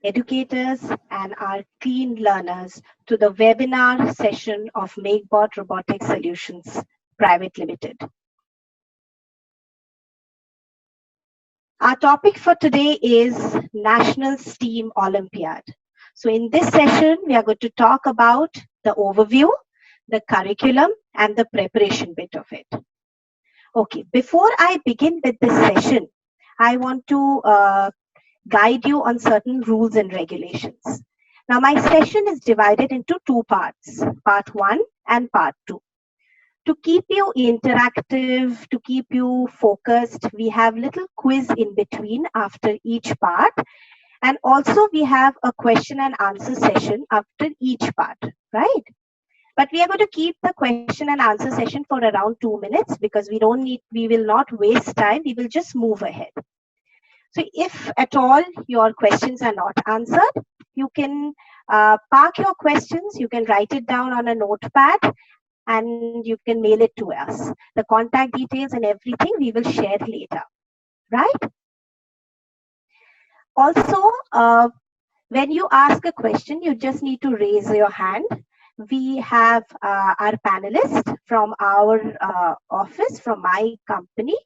educators, and our keen learners to the webinar session of MakeBot Robotic Solutions Private Limited. Our topic for today is National STEAM Olympiad. So in this session, we are going to talk about the overview, the curriculum, and the preparation bit of it. Okay, before I begin with this session, I want to guide you on certain rules and regulations. Now, my session is divided into two parts, part 1 and part 2. To keep you interactive, to keep you focused, we have little quiz in between after each part. And also we have a question and answer session after each part, right? But we are going to keep the question and answer session for around 2 minutes because we will not waste time. We will just move ahead. So if at all your questions are not answered, you can park your questions. You can write it down on a notepad and you can mail it to us. The contact details and everything we will share later, right? Also, when you ask a question, you just need to raise your hand. We have our panelist from our office, from my company,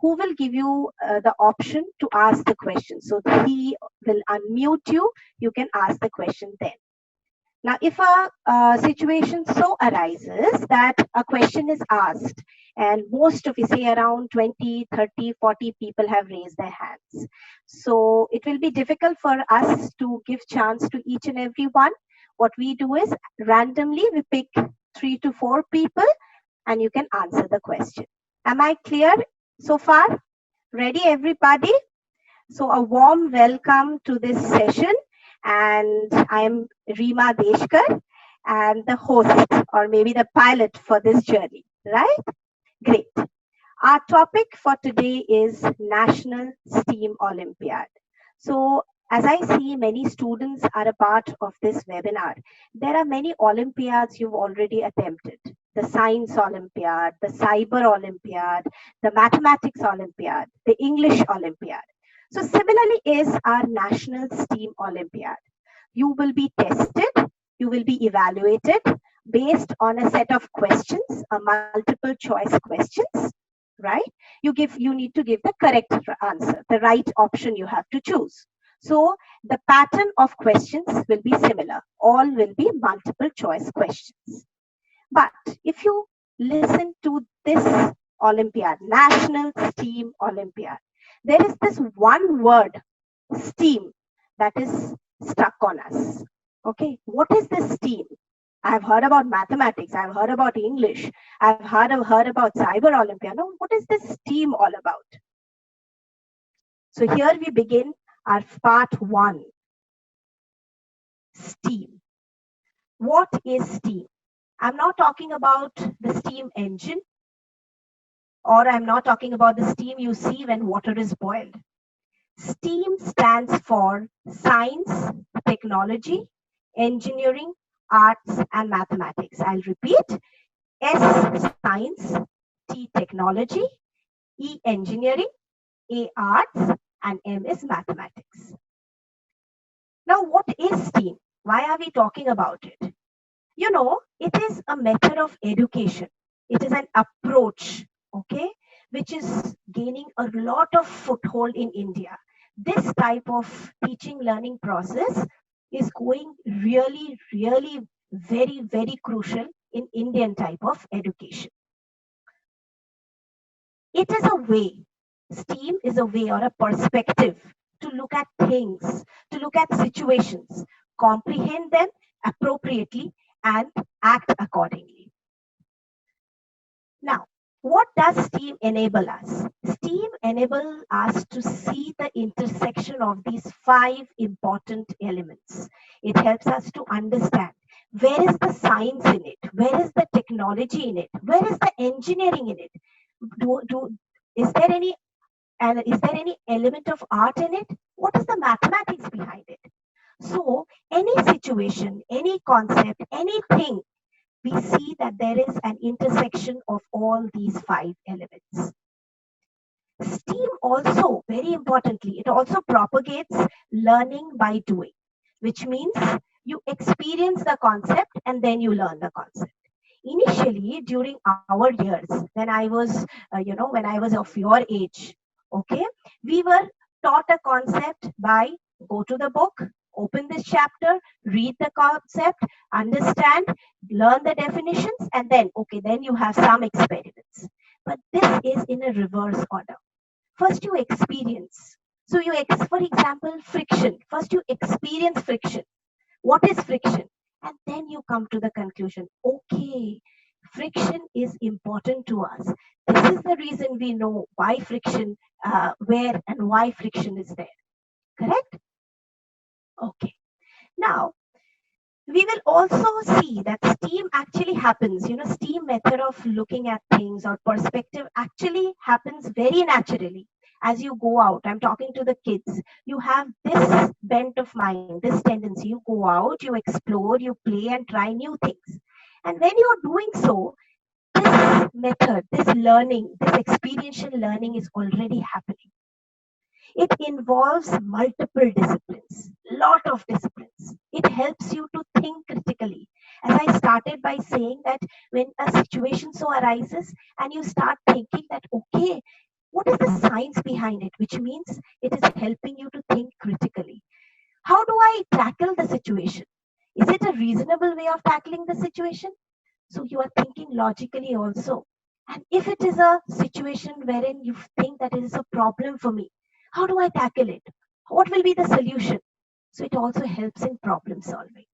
who will give you the option to ask the question. So he will unmute you. You can ask the question then. Now, if a situation so arises that a question is asked and most of you, say around 20, 30, 40 people have raised their hands. So it will be difficult for us to give chance to each and every one. What we do is randomly we pick 3 to 4 people and you can answer the question. Am I clear so far? Ready, everybody? So a warm welcome to this session. And I am Reema Deshkar and the host or maybe the pilot for this journey, right? Great. Our topic for today is National STEAM Olympiad. So as I see many students are a part of this webinar, there are many Olympiads you've already attempted. The Science Olympiad, the Cyber Olympiad, the Mathematics Olympiad, the English Olympiad. So similarly is our National STEAM Olympiad. You will be tested, you will be evaluated based on a set of questions, a multiple choice questions, right? You need to give the correct answer, the right option you have to choose. So the pattern of questions will be similar. All will be multiple choice questions. But if you listen to this Olympiad, National STEAM Olympiad, there is this one word, STEAM, that is stuck on us. Okay, what is this STEAM? I've heard about mathematics, I've heard about English, I've heard about Cyber Olympiad. Now, what is this STEAM all about? So here we begin our part 1. STEAM. What is STEAM? I'm not talking about the steam engine, or I'm not talking about the steam you see when water is boiled. STEAM stands for science, technology, engineering, arts, and mathematics. I'll repeat. S, science, T, technology, E, engineering, A, arts, and M is mathematics. Now, what is STEAM? Why are we talking about it? You know, it is a method of education. It is an approach, okay, which is gaining a lot of foothold in India. This type of teaching learning process is going really, really very, very crucial in Indian type of education. It is a way, STEAM is a way or a perspective to look at things, to look at situations, comprehend them appropriately, and act accordingly. Now, what does STEAM enable us? STEAM enables us to see the intersection of these 5 important elements. It helps us to understand where is the science in it, where is the technology in it, where is the engineering in it. Is there any element of art in it? What is the mathematics behind it? So any situation, any concept, anything, we see that there is an intersection of all these 5 elements. STEAM also, very importantly, it also propagates learning by doing. which means you experience the concept and then you learn the concept. Initially, during our years, when I was, when I was of your age, okay, we were taught a concept by go to the book, open this chapter, read the concept, understand, learn the definitions, and then, okay, then you have some experiments. But this is in a reverse order. First, you experience. So, for example, friction. First, you experience friction. What is friction? And then you come to the conclusion, okay, friction is important to us. This is the reason we know why friction, where and why friction is there. Correct? Okay. Now, we will also see that STEAM actually happens. STEAM method of looking at things or perspective actually happens very naturally. As you go out, I'm talking to the kids, you have this bent of mind, this tendency. You go out, you explore, you play and try new things. And when you're doing so, this method, this learning, this experiential learning is already happening. It involves multiple disciplines, lot of disciplines. It helps you to think critically. As I started by saying that when a situation so arises and you start thinking that, okay, what is the science behind it? Which means it is helping you to think critically. How do I tackle the situation? Is it a reasonable way of tackling the situation? So you are thinking logically also. And if it is a situation wherein you think that it is a problem for me, how do I tackle it? What will be the solution? So it also helps in problem solving.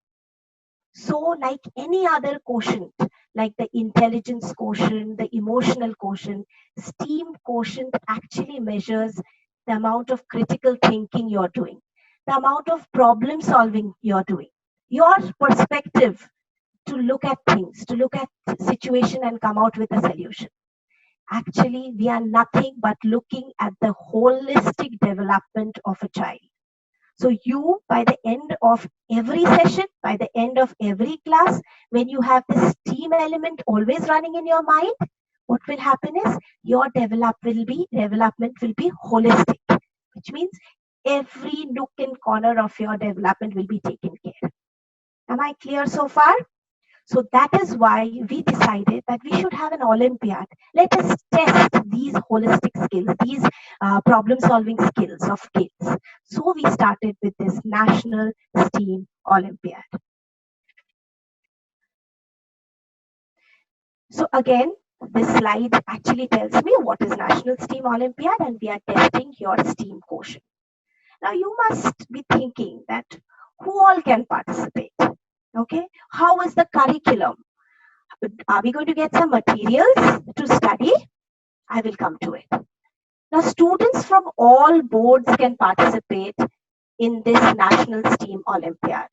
So, like any other quotient, like the intelligence quotient, the emotional quotient, STEAM quotient actually measures the amount of critical thinking you're doing, the amount of problem solving you're doing, your perspective to look at things, to look at situation and come out with a solution. Actually, we are nothing but looking at the holistic development of a child. So you, by the end of every session, by the end of every class, when you have this STEAM element always running in your mind, what will happen is your development will be holistic, which means every nook and corner of your development will be taken care. Am I clear so far? So that is why we decided that we should have an Olympiad. Let us test these holistic skills, these problem solving skills of kids. So we started with this National STEAM Olympiad. So again, this slide actually tells me what is National STEAM Olympiad, and we are testing your STEAM quotient. Now you must be thinking that who all can participate? Okay, how is the curriculum? Are we going to get some materials to study? I will come to it. Now, students from all boards can participate in this National STEAM Olympiad.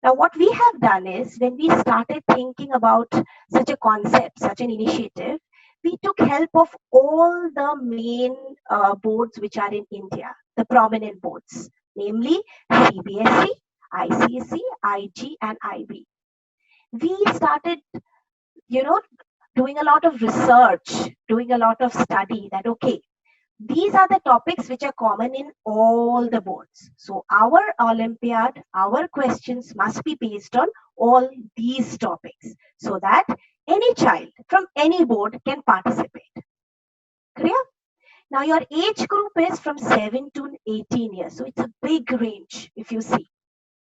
Now, what we have done is when we started thinking about such a concept, such an initiative, we took help of all the main boards which are in India, the prominent boards, namely CBSE, ICSE, IG, and IB. We started, doing a lot of research, doing a lot of study that, okay, these are the topics which are common in all the boards. So our Olympiad, our questions must be based on all these topics so that any child from any board can participate. Clear? Now your age group is from 7 to 18 years. So it's a big range if you see,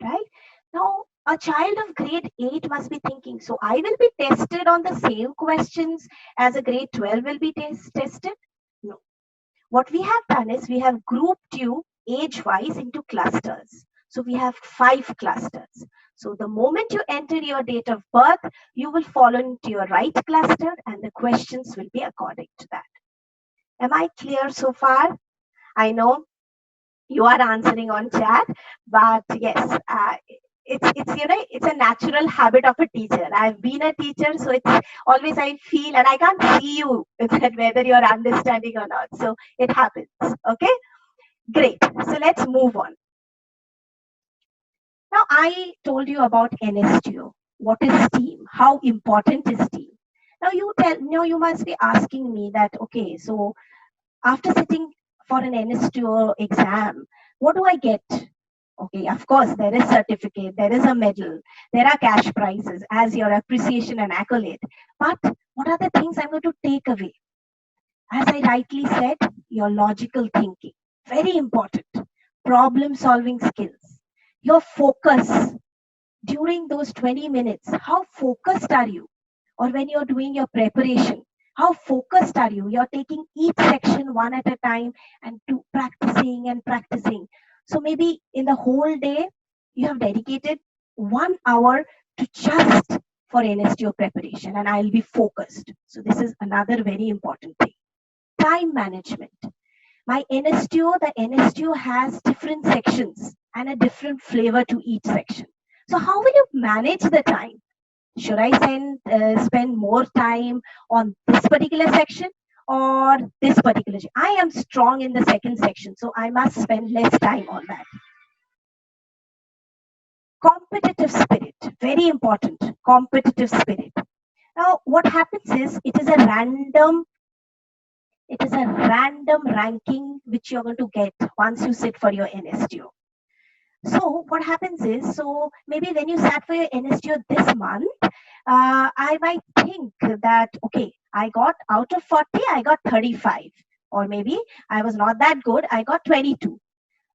right? Now a child of grade 8 must be thinking, so I will be tested on the same questions as a grade 12 will be tested? No. What we have done is we have grouped you age-wise into clusters. So we have 5 clusters. So the moment you enter your date of birth, you will fall into your right cluster and the questions will be according to that. Am I clear so far? I know you are answering on chat, but yes, it's a natural habit of a teacher. I've been a teacher, so it's always I feel, and I can't see you whether you're understanding or not. So it happens. Okay, great. So let's move on. Now I told you about NSTO. What is STEAM? How important is STEAM? Now you must be asking me that, okay, so after sitting for an NSTO exam, what do I get? Okay, of course, there is certificate, there is a medal, there are cash prizes as your appreciation and accolade. But what are the things I'm going to take away? As I rightly said, your logical thinking, very important. Problem solving skills, your focus during those 20 minutes. How focused are you? Or when you're doing your preparation, how focused are you? You're taking each section one at a time and to practicing and practicing. So maybe in the whole day, you have dedicated 1 hour to just for NSTO preparation, and I'll be focused. So this is another very important thing. Time management. My NSTO, the NSTO has different sections and a different flavor to each section. So how will you manage the time? Should I spend more time on this particular section or this particular section? I am strong in the second section, so I must spend less time on that. Competitive spirit, very important. Competitive spirit. Now, what happens is it is a random ranking which you're going to get once you sit for your NSTO. So what happens is, so maybe when you sat for your NSTO this month, I might think that, okay, I got out of 40, I got 35. Or maybe I was not that good, I got 22.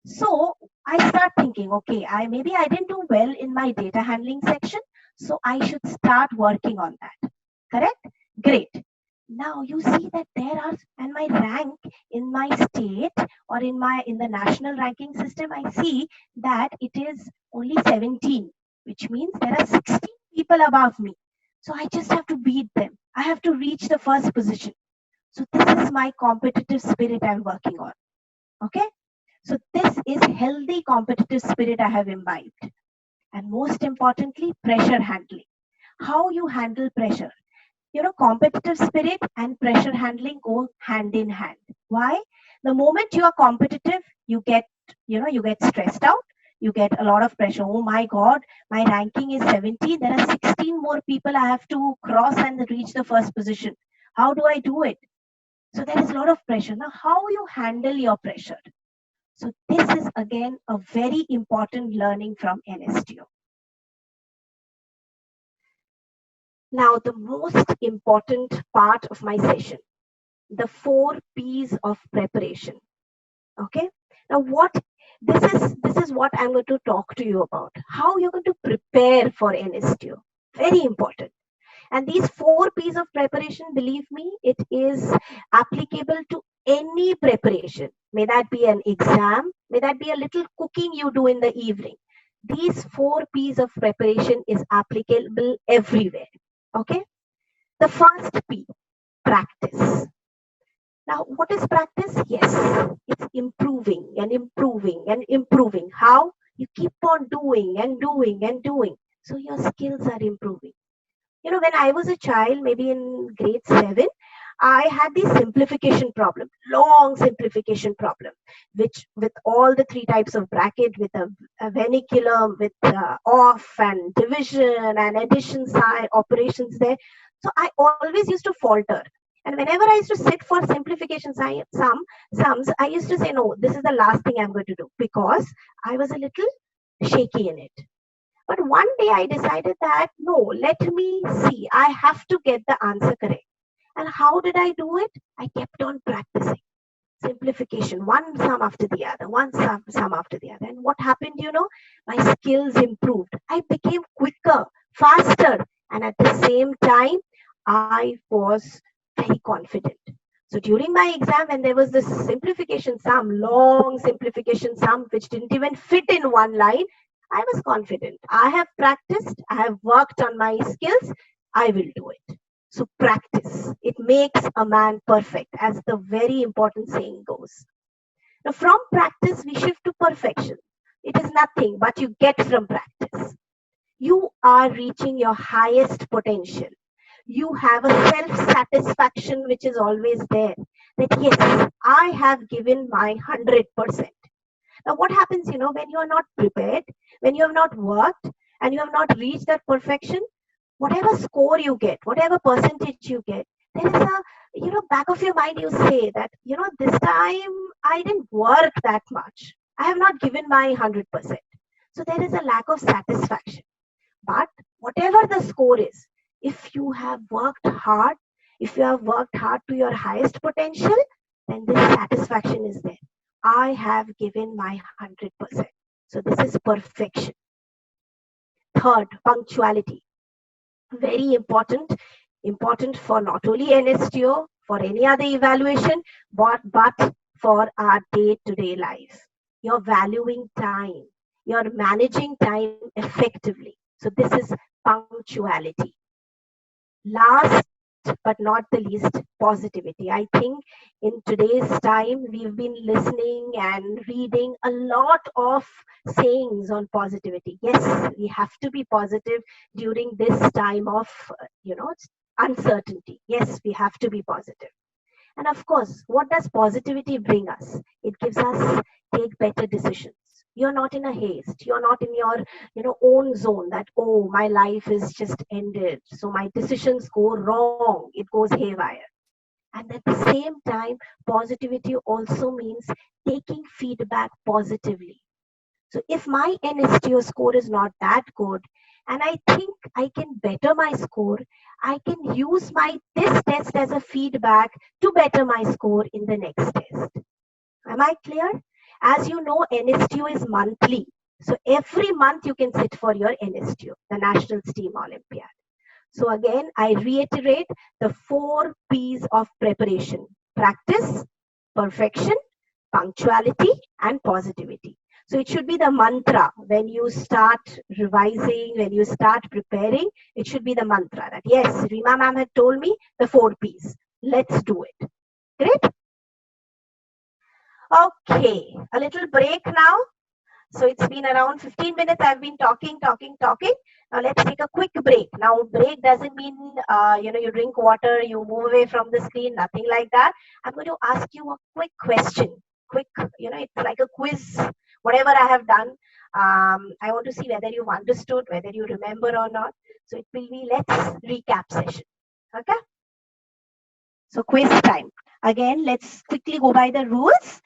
So I start thinking, okay, maybe I didn't do well in my data handling section, so I should start working on that. Correct? Great. Now you see that there are, and my rank in my state or in the national ranking system, I see that it is only 17, which means there are 16 people above me. So I just have to beat them. I have to reach the first position. So this is my competitive spirit I'm working on. Okay. So this is healthy competitive spirit I have imbibed. And most importantly, pressure handling. How you handle pressure. Competitive spirit and pressure handling go hand in hand. Why? The moment you are competitive, you get stressed out. You get a lot of pressure. Oh my God, my ranking is 17. There are 16 more people I have to cross and reach the first position. How do I do it? So there is a lot of pressure. Now, how you handle your pressure? So this is again a very important learning from NSTO. Now, the most important part of my session, the 4 P's of preparation. Okay. Now, this is what I'm going to talk to you about. How you're going to prepare for NSTO. Very important. And these 4 P's of preparation, believe me, it is applicable to any preparation. May that be an exam, may that be a little cooking you do in the evening. These 4 P's of preparation is applicable everywhere. Okay. The first P, practice. Now, what is practice? Yes, it's improving and improving and improving. How? You keep on doing and doing and doing. So your skills are improving. When I was a child, maybe in grade 7, I had the simplification problem, long simplification problem, which with all the 3 types of bracket, with a vernacular, with off and division and addition side operations there. So I always used to falter. And whenever I used to sit for simplification sums, I used to say, no, this is the last thing I'm going to do, because I was a little shaky in it. But one day I decided that, no, let me see. I have to get the answer correct. And how did I do it? I kept on practicing. Simplification, one sum after the other, one sum after the other. And what happened, my skills improved. I became quicker, faster. And at the same time, I was very confident. So during my exam, when there was this simplification sum, long simplification sum, which didn't even fit in one line, I was confident. I have practiced, I have worked on my skills, I will do it. So practice, it makes a man perfect, as the very important saying goes. Now, from practice, we shift to perfection. It is nothing but you get from practice. You are reaching your highest potential. You have a self-satisfaction which is always there. That yes, I have given my 100%. Now, what happens, when you are not prepared, when you have not worked, and you have not reached that perfection, whatever score you get, whatever percentage you get, there is a, back of your mind, you say that, this time I didn't work that much. I have not given my 100%. So there is a lack of satisfaction. But whatever the score is, if you have worked hard, if you have worked hard to your highest potential, then this satisfaction is there. I have given my 100%. So this is perfection. Third, punctuality. Very important for not only NSTO, for any other evaluation, but for our day-to-day life. You're valuing time. You're managing time effectively. So this is punctuality. Last but not the least, positivity. I think in today's time, we've been listening and reading a lot of sayings on positivity. Yes, we have to be positive during this time of, uncertainty. Yes, we have to be positive. And of course, what does positivity bring us? It gives us take better decisions. You're not in a haste. You're not in your, own zone that, oh, my life is just ended. So my decisions go wrong. It goes haywire. And at the same time, positivity also means taking feedback positively. So if my NSTO score is not that good, and I think I can better my score, I can use my this test as a feedback to better my score in the next test. Am I clear? As you know, NSTO is monthly. So every month you can sit for your NSTO, the National STEAM Olympiad. So again, I reiterate the 4 P's of preparation: practice, perfection, punctuality, and positivity. So it should be the mantra when you start revising, when you start preparing, it should be the mantra that yes, Rima ma'am had told me the 4 P's. Let's do it. Great. Okay, a little break now. So it's been around 15 minutes. I've been talking. Now let's take a quick break. Now break doesn't mean, you drink water, you move away from the screen, nothing like that. I'm going to ask you a quick question. Quick, it's like a quiz. Whatever I have done, I want to see whether you've understood, whether you remember or not. So it will be let's recap session. Okay. So quiz time. Again, let's quickly go by the rules.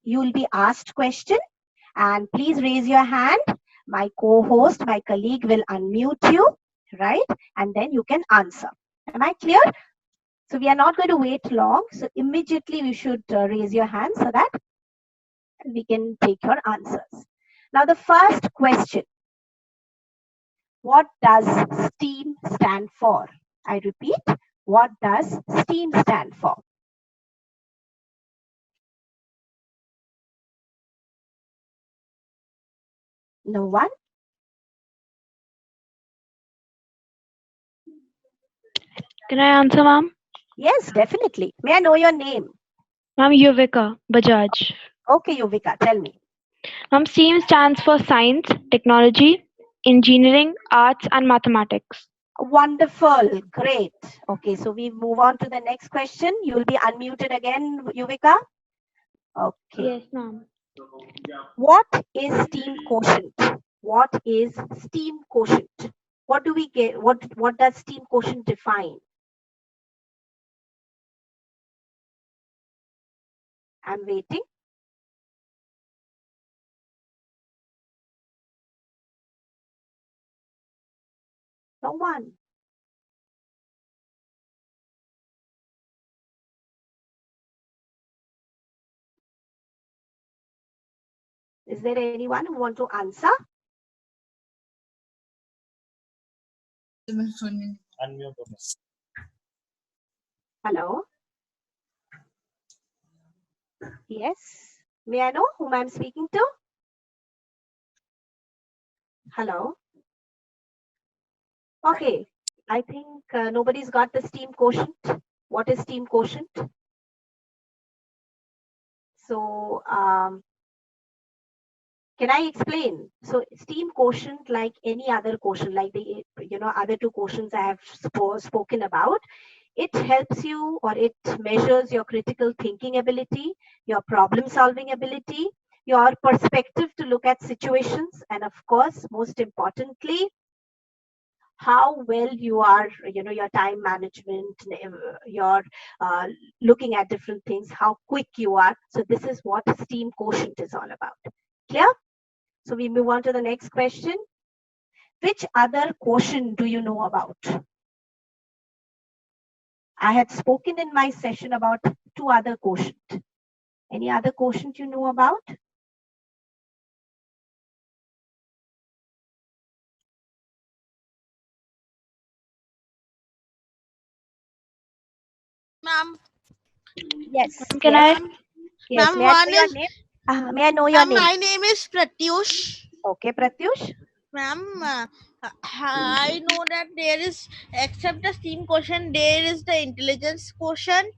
You will be asked question. And please raise your hand. My co-host, my colleague will unmute you, right? And then you can answer. Am I clear? So we are not going to wait long. So immediately you should raise your hand so that we can take your answers. Now the first question. What does STEAM stand for? I repeat, what does STEAM stand for? No one? Can I answer, ma'am? Yes, definitely. May I know your name? Ma'am, Yuvika Bajaj. Okay, Yuvika, tell me. Ma'am, STEAM stands for science, technology, engineering, arts, and mathematics. Wonderful. Great. Okay, so we move on to the next question. You will be unmuted again, Yuvika. Okay. Yes, ma'am. What is STEAM quotient? What is STEAM quotient? What do we get? What does STEAM quotient define? I'm waiting. No one. Is there anyone who want to answer? Hello. Yes. May I know whom I'm speaking to? Hello. Okay. I think nobody's got the STEAM quotient. What is STEAM quotient? So can I explain? So STEAM quotient, like any other quotient, like the other 2 quotients I have spoken about, it helps you, or it measures your critical thinking ability, your problem solving ability, your perspective to look at situations, and of course, most importantly, how well you are, your time management, your looking at different things, how quick you are. So this is what STEAM quotient is all about. Clear? So we move on to the next question. Which other quotient do you know about? I had spoken in my session about 2 other quotient. Any other quotient you know about? Ma'am, Yes. Can yes. I? Yes. ma'am, May I know one your is name? May I know your ma'am, name? my name is Pratyush. Okay, Pratyush. Ma'am, I know that there is, except the STEAM quotient, there is the intelligence quotient.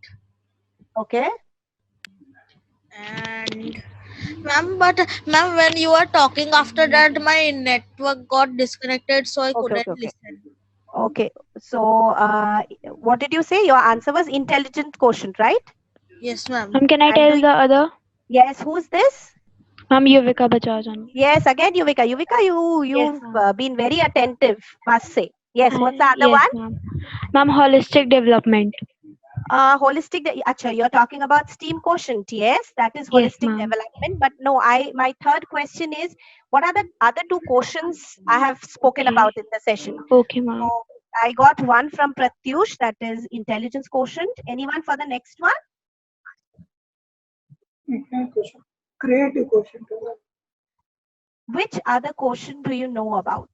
Okay. And but ma'am, when you are talking after that, my network got disconnected, so I Okay. couldn't Okay. Okay. listen. Okay. So, what did you say? Your answer was intelligent quotient, right? Yes, ma'am. Can I And tell the other? yes, who's this? Yuvika Bajaj only. Yes, again, Yuvika. Yuvika, you've ma'am. been very attentive, must say. Yes, what's the other Yes, one? ma'am. Ma'am, holistic development. Holistic. Acha, you're talking about STEAM quotient. Yes, that is Yes, holistic ma'am. development. But no, my third question is, what are the other 2 quotients I have spoken Okay. about in the session? Okay, ma'am. So I got one from Pratyush, that is intelligence quotient. Anyone for the next one? Creative quotient. Which other quotient do you know about?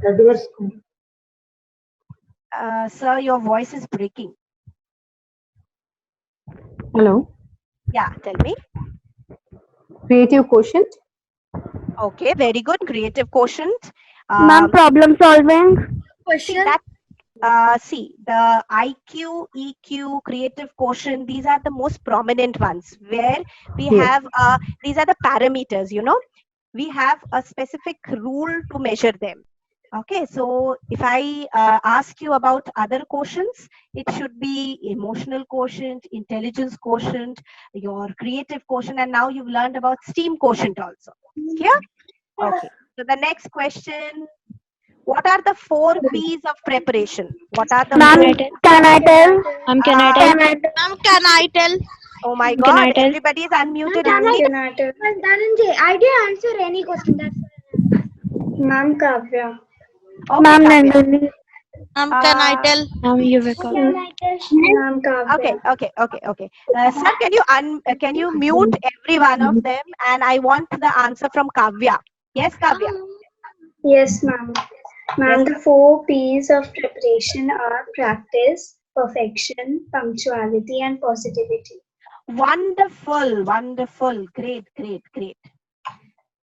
Adverse. Sir, your voice is breaking. Hello. Yeah, tell me. Creative quotient. Okay, very good. Creative quotient. Ma'am, problem solving. See that. See the IQ, EQ, creative quotient. These are the most prominent ones where we Yes. have. These are the parameters. You know, we have a specific rule to measure them. Okay, so if I ask you about other quotients, it should be emotional quotient, intelligence quotient, your creative quotient, and now you've learned about STEAM quotient also. Clear? Okay. So the next question: what are the 4 P's of preparation? What are the Ma'am, 4? can I tell? Can I tell? Ma'am, can I tell? Oh my Can I God! tell? Everybody is unmuted. Ma'am, It's can I tell? Dhananjay, I didn't answer any question. That's Ma'am Kavya. okay, Ma'am, Kavya. Nandini. Ma'am, can I tell? Ma'am, Yuvika. Ma'am Kavya. Okay. Sir, can you mute every one of them? And I want the answer from Kavya. Yes, Kavya. Yes, ma'am. Yes. Ma'am, the 4 P's of preparation are practice, perfection, punctuality, and positivity. Wonderful. Great.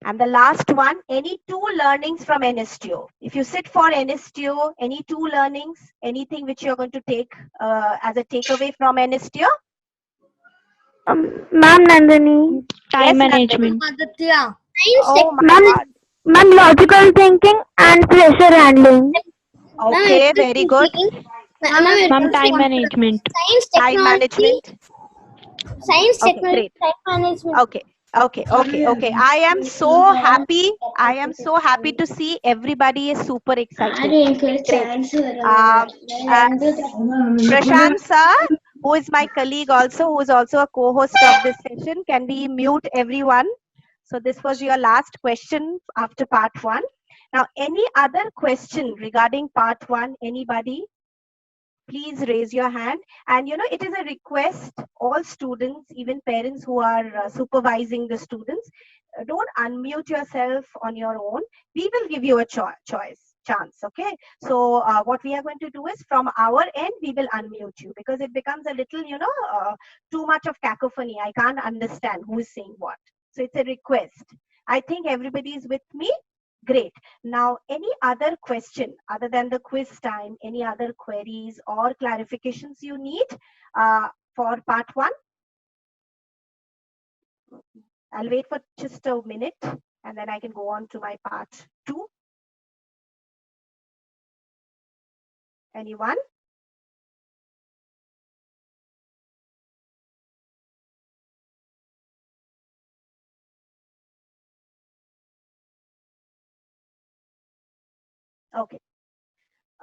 And the last one, any 2 learnings from NSTO. If you sit for NSTO, any 2 learnings, anything which you're going to take as a takeaway from NSTO? Ma'am, Nandini. Time Yes, management. Aditya. Oh my Ma'am, God. ma'am, logical thinking and pressure handling. Okay, very good. Ma'am, time management. Time management. Science, Okay, great. time management. Okay. I am so happy. I am so happy to see everybody is super excited. Great. And Prashant sir, who is my colleague also, who is also a co-host of this session, can we mute everyone? So this was your last question after part 1. Now, any other question regarding part 1? Anybody? Please raise your hand. And you know, it is a request, all students, even parents who are supervising the students, don't unmute yourself on your own. We will give you a chance. Okay, so what we are going to do is, from our end, we will unmute you, because it becomes a little, too much of cacophony. I can't understand who is saying what. So it's a request. I think everybody is with me. Great. Now, any other question other than the quiz time, any other queries or clarifications you need for part 1? I'll wait for just a minute and then I can go on to my part 2. Anyone?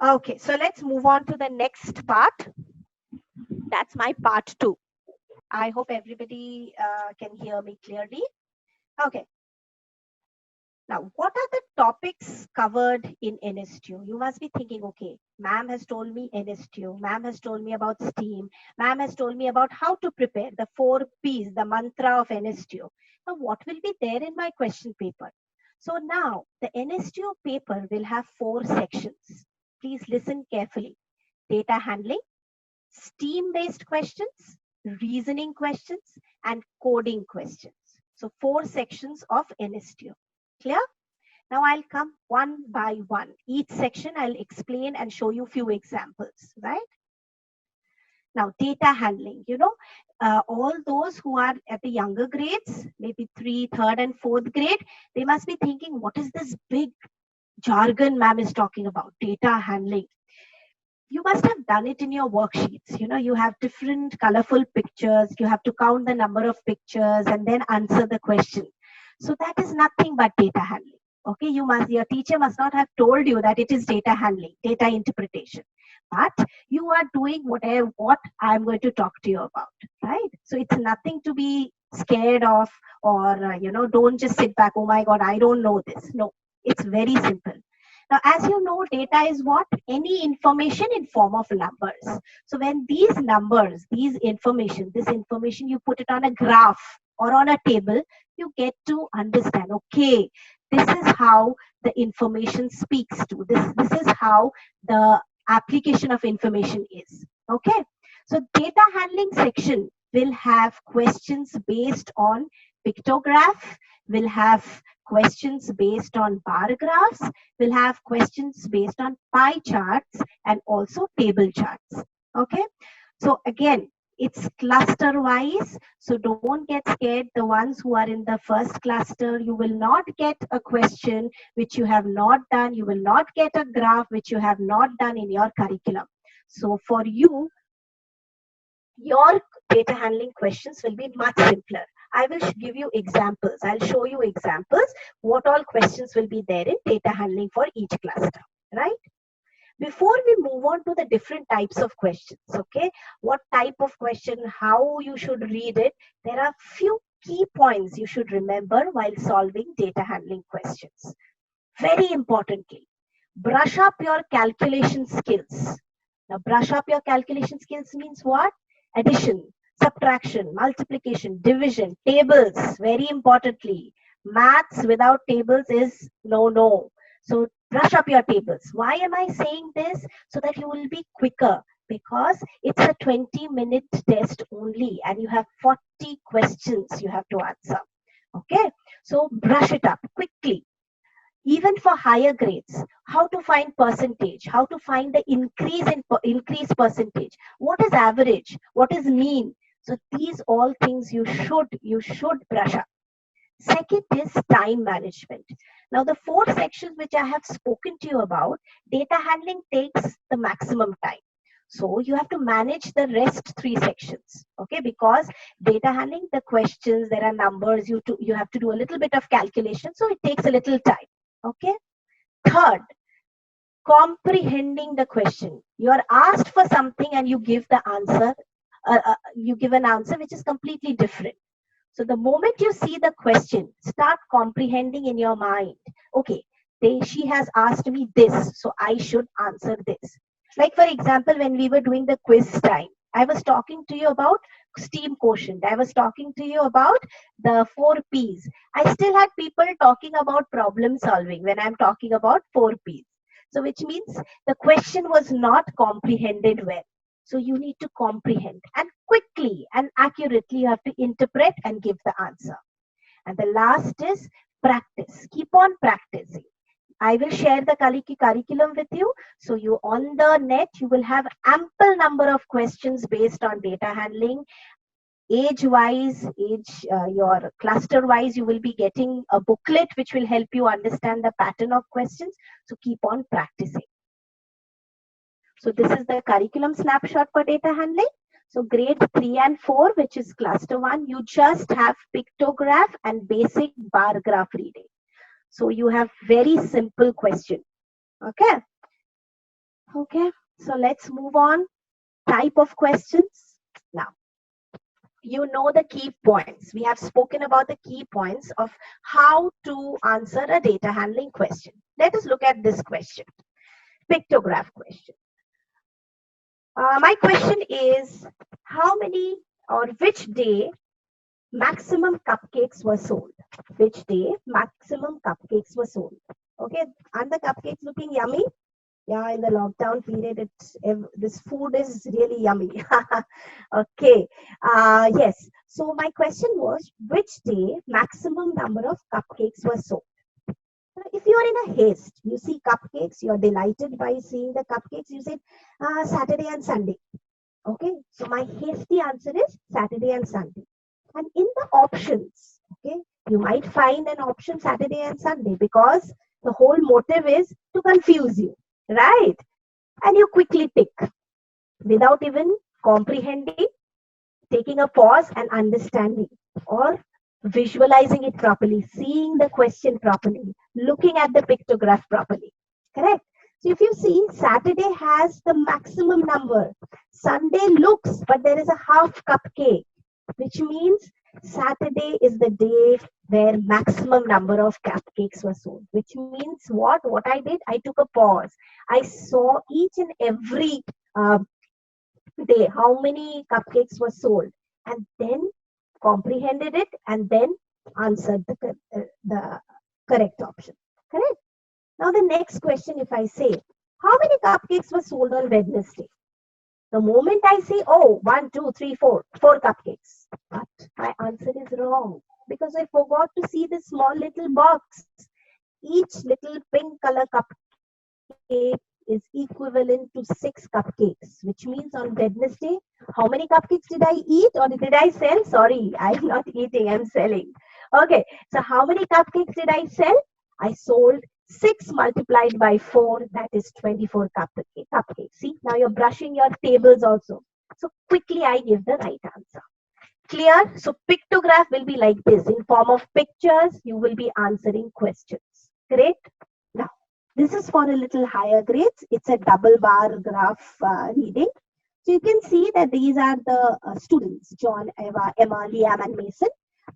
Okay, so let's move on to the next part. That's my part 2. I hope everybody can hear me clearly. Okay. Now, what are the topics covered in NSTU? You must be thinking, okay, ma'am has told me NSTU, ma'am has told me about STEAM, ma'am has told me about how to prepare the 4 Ps, the mantra of NSTU. Now, what will be there in my question paper? So now, the NSTU paper will have 4 sections. Please listen carefully. Data handling, STEAM-based questions, reasoning questions, and coding questions. So 4 sections of NSTU. Clear? Now I'll come one by one. Each section I'll explain and show you few examples, right? Now data handling, all those who are at the younger grades, maybe 3rd, 3rd and 4th grade, they must be thinking, what is this big jargon ma'am is talking about? Data handling. You must have done it in your worksheets. You have different colorful pictures. You have to count the number of pictures and then answer the question. So that is nothing but data handling. Okay, your teacher must not have told you that it is data handling, data interpretation. But you are doing what I'm going to talk to you about, right? So it's nothing to be scared of, or don't just sit back, oh my God, I don't know this. No, it's very simple. Now, as you know, data is what? Any information in form of numbers. So when these numbers, this information, you put it on a graph or on a table, you get to understand, okay, this is how the information speaks to. This is how the application of information is. Okay. So data handling section will have questions based on pictograph, will have questions based on bar graphs, will have questions based on pie charts and also table charts. Okay. So again, it's cluster wise. So don't get scared. The ones who are in the first cluster, you will not get a question which you have not done. You will not get a graph which you have not done in your curriculum. So for you, your data handling questions will be much simpler. I will give you examples. I'll show you examples, what all questions will be there in data handling for each cluster, right? Before we move on to the different types of questions, okay, what type of question, how you should read it, there are few key points you should remember while solving data handling questions. Very importantly, brush up your calculation skills. Now, brush up your calculation skills means what? Addition, subtraction, multiplication, division, tables, very importantly. Maths without tables is no. So brush up your tables. Why am I saying this? So that you will be quicker, because it's a 20-minute test only and you have 40 questions you have to answer. Okay, so brush it up quickly. Even for higher grades, how to find percentage, how to find the increase percentage, what is average, what is mean. So these all things you should brush up. Second is time management. Now the 4 sections which I have spoken to you about, data handling takes the maximum time. So you have to manage the rest 3 sections, okay? Because data handling, the questions, there are numbers, you have to do a little bit of calculation, so it takes a little time. Okay. Third, comprehending the question. You are asked for something and you give the answer. You give an answer which is completely different. So the moment you see the question, start comprehending in your mind. Okay, she has asked me this, so I should answer this. Like for example, when we were doing the quiz time, I was talking to you about STEAM quotient. I was talking to you about the 4 Ps. I still had people talking about problem solving when I'm talking about 4 Ps. So which means the question was not comprehended well. So you need to comprehend, and quickly and accurately you have to interpret and give the answer. And the last is practice. Keep on practicing. I will share the curriculum with you. So you on the net, you will have ample number of questions based on data handling. Age-wise, your cluster-wise, you will be getting a booklet which will help you understand the pattern of questions. So keep on practicing. So this is the curriculum snapshot for data handling. So grade 3 and 4, which is cluster 1, you just have pictograph and basic bar graph reading. So you have very simple question. Okay. Okay. So let's move on. Type of questions. Now, you know the key points. We have spoken about the key points of how to answer a data handling question. Let us look at this question, pictograph question. My question is, how many or which day maximum cupcakes were sold? Which day maximum cupcakes were sold? Okay, and the cupcakes looking yummy? Yeah, in the lockdown period, this food is really yummy. Okay, yes. So my question was, which day maximum number of cupcakes were sold? If you are in a haste, you see cupcakes, you are delighted by seeing the cupcakes, you said Saturday and Sunday. Okay, so my hasty answer is Saturday and Sunday. And in the options, okay, you might find an option Saturday and Sunday because the whole motive is to confuse you, right? And you quickly tick without even comprehending, taking a pause and understanding, or visualizing it properly, seeing the question properly, looking at the pictograph properly. Correct? So if you see, Saturday has the maximum number. Sunday looks, but there is a half cupcake, which means Saturday is the day where maximum number of cupcakes were sold. Which means what? What I did, I took a pause. I saw each and every day how many cupcakes were sold, and then comprehended it, and then answered the correct option. Correct? Now the next question, if I say, how many cupcakes were sold on Wednesday? The moment I say, oh, 1, 2, 3, 4 cupcakes, but my answer is wrong because I forgot to see the small little box. Each little pink color cupcake is equivalent to 6 cupcakes, which means on Wednesday, how many cupcakes did I eat or did I sell? Sorry, I'm not eating, I'm selling. Okay, so how many cupcakes did I sell? I sold 6 multiplied by 4, that is 24 cupcakes. See, now you're brushing your tables also. So quickly I give the right answer. Clear? So pictograph will be like this. In form of pictures, you will be answering questions. Great? Now, this is for a little higher grades. It's a double bar graph reading. So you can see that these are the students, John, Eva, Emma, Liam, and Mason,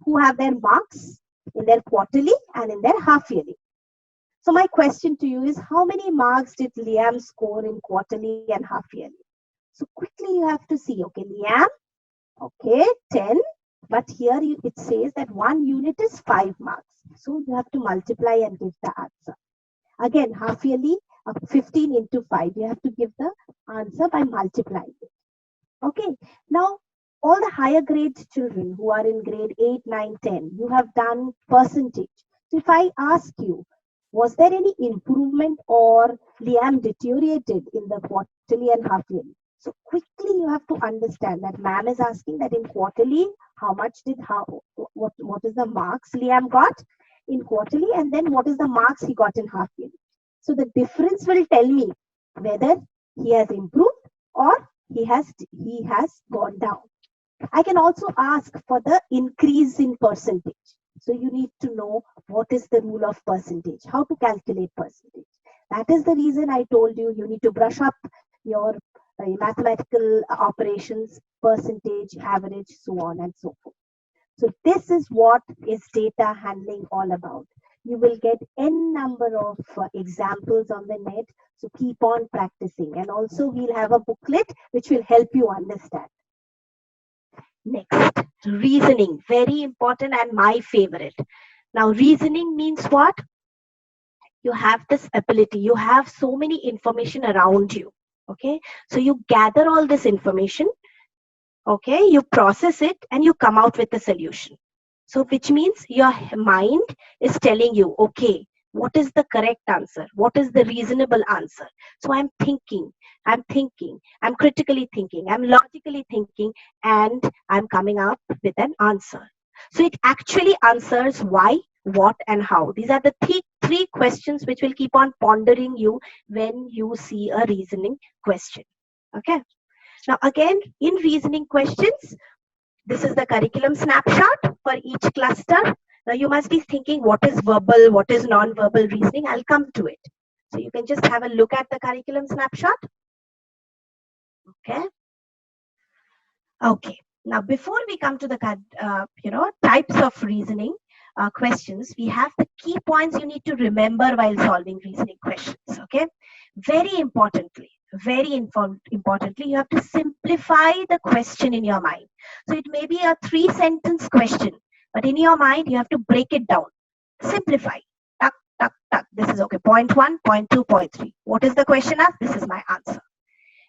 who have their marks in their quarterly and in their half yearly. So my question to you is, how many marks did Liam score in quarterly and half yearly? So quickly you have to see, okay, Liam, okay, 10, but here it says that 1 unit is 5 marks. So you have to multiply and give the answer. Again, half yearly, 15 into 5, you have to give the answer by multiplying it. Okay, now all the higher grade children who are in grade 8, 9, 10, you have done percentage. So if I ask you, was there any improvement or Liam deteriorated in the quarterly and half yearly? So quickly you have to understand that ma'am is asking that in quarterly, what is the marks Liam got in quarterly, and then what is the marks he got in half yearly. So the difference will tell me whether he has improved or he has gone down. I can also ask for the increase in percentage. So you need to know what is the rule of percentage, how to calculate percentage. That is the reason I told you, you need to brush up your mathematical operations, percentage, average, so on and so forth. So this is what is data handling all about. You will get n number of examples on the net. So keep on practicing. And also we'll have a booklet which will help you understand. Next, reasoning, very important and my favorite. Now, reasoning means what? You have this ability, you have so many information around you. Okay, so you gather all this information, okay, you process it and you come out with a solution. So which means your mind is telling you, okay, what is the correct answer? What is the reasonable answer? So I'm thinking, I'm critically thinking, I'm logically thinking, and I'm coming up with an answer. So it actually answers why, what, and how. These are the three questions which will keep on pondering you when you see a reasoning question. Okay. Now again, in reasoning questions, this is the curriculum snapshot for each cluster. Now you must be thinking, what is verbal, what is non-verbal reasoning? I'll come to it. So you can just have a look at the curriculum snapshot. Okay. Okay. Now, before we come to the types of reasoning questions, we have the key points you need to remember while solving reasoning questions. Okay, very importantly, importantly, you have to simplify the question in your mind. So it may be a 3-sentence question, but in your mind you have to break it down, simplify. Tuck, tuck, tuck. This is okay. Point 1, point 2, point 3. What is the question asked? This is my answer.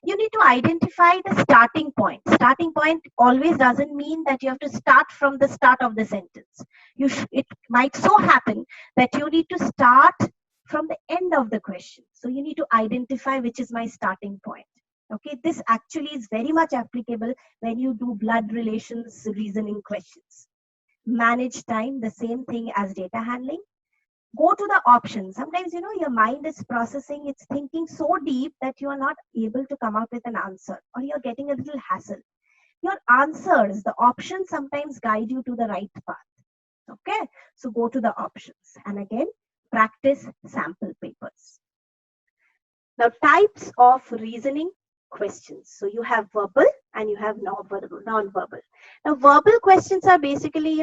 You need to identify the starting point. Starting point always doesn't mean that you have to start from the start of the sentence. It might so happen that you need to start from the end of the question. So you need to identify which is my starting point. Okay, this actually is very much applicable when you do blood relations reasoning questions. Manage time, the same thing as data handling. Go to the options. Sometimes, your mind is processing, it's thinking so deep that you are not able to come up with an answer, or you're getting a little hassle. Your answers, the options sometimes guide you to the right path. Okay, so go to the options. And again, practice sample papers. Now, types of reasoning questions. So you have verbal and you have non-verbal. Now, verbal questions are basically,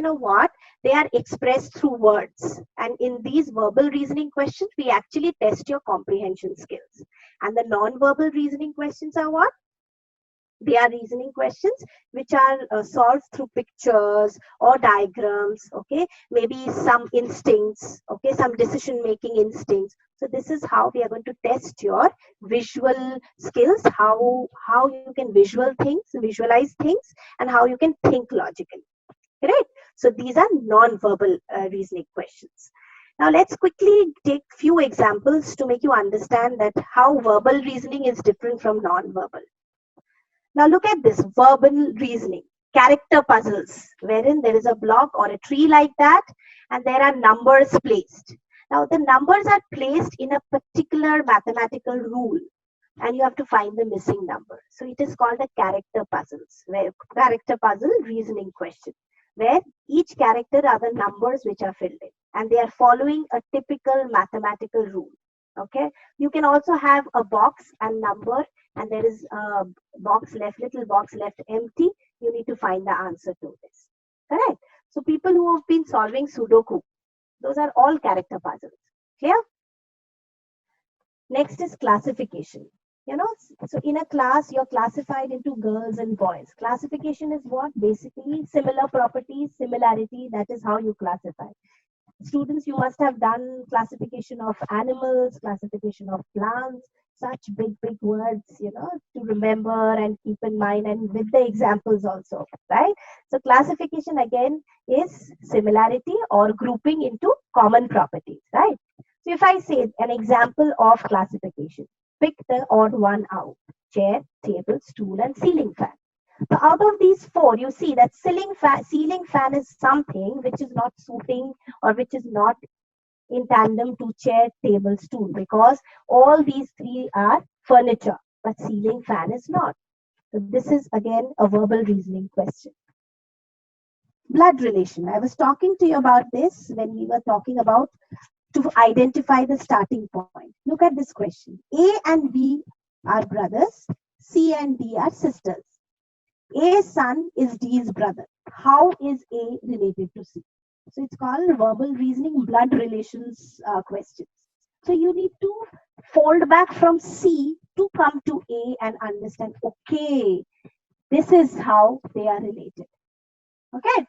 they are expressed through words. And in these verbal reasoning questions, we actually test your comprehension skills. And the non-verbal reasoning questions are what? They are reasoning questions which are solved through pictures or diagrams, okay? Maybe some instincts, okay? Some decision-making instincts. So this is how we are going to test your visual skills, how you can visualize things, and how you can think logically, correct? So these are non-verbal reasoning questions. Now let's quickly take few examples to make you understand that how verbal reasoning is different from non-verbal. Now look at this verbal reasoning, character puzzles, wherein there is a block or a tree like that, and there are numbers placed. Now the numbers are placed in a particular mathematical rule, and you have to find the missing number. So it is called a character puzzles, where character puzzle reasoning question, where each character are the numbers which are filled in, and they are following a typical mathematical rule. Okay, you can also have a box and number, and there is a little box left empty. You need to find the answer to this. Correct? So people who have been solving Sudoku, those are all character puzzles. Clear? Next is classification. So in a class, you're classified into girls and boys. Classification is what? Basically, similar properties, similarity, that is how you classify. Students, you must have done classification of animals, classification of plants, such big words, to remember and keep in mind, and with the examples also, right? So classification again is similarity or grouping into common properties, right? So if I say an example of classification, pick the odd one out: chair, table, stool, and ceiling fan. So out of these 4, you see that ceiling fan is something which is not suiting or which is not in tandem to chair, table, stool, because all these 3 are furniture, but ceiling fan is not. So this is again a verbal reasoning question. Blood relation. I was talking to you about this when we were talking about to identify the starting point. Look at this question. A and B are brothers. C and D are sisters. A's son is D's brother. How is A related to C? So it's called verbal reasoning blood relations questions. So you need to fold back from C to come to A and understand, okay, this is how they are related. Okay.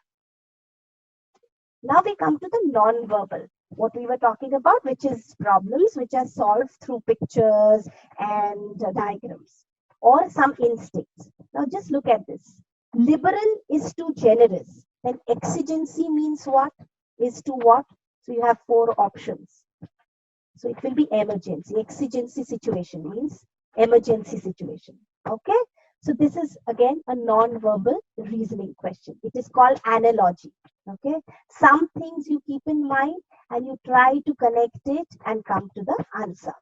Now we come to the non-verbal, what we were talking about, which is problems which are solved through pictures and diagrams or some instincts. Now just look at this. Liberal is to generous. Then exigency means what? Is to what? So you have 4 options. So it will be emergency. Exigency situation means emergency situation. Okay. So this is again a non-verbal reasoning question. It is called analogy. Okay. Some things you keep in mind and you try to connect it and come to the answer.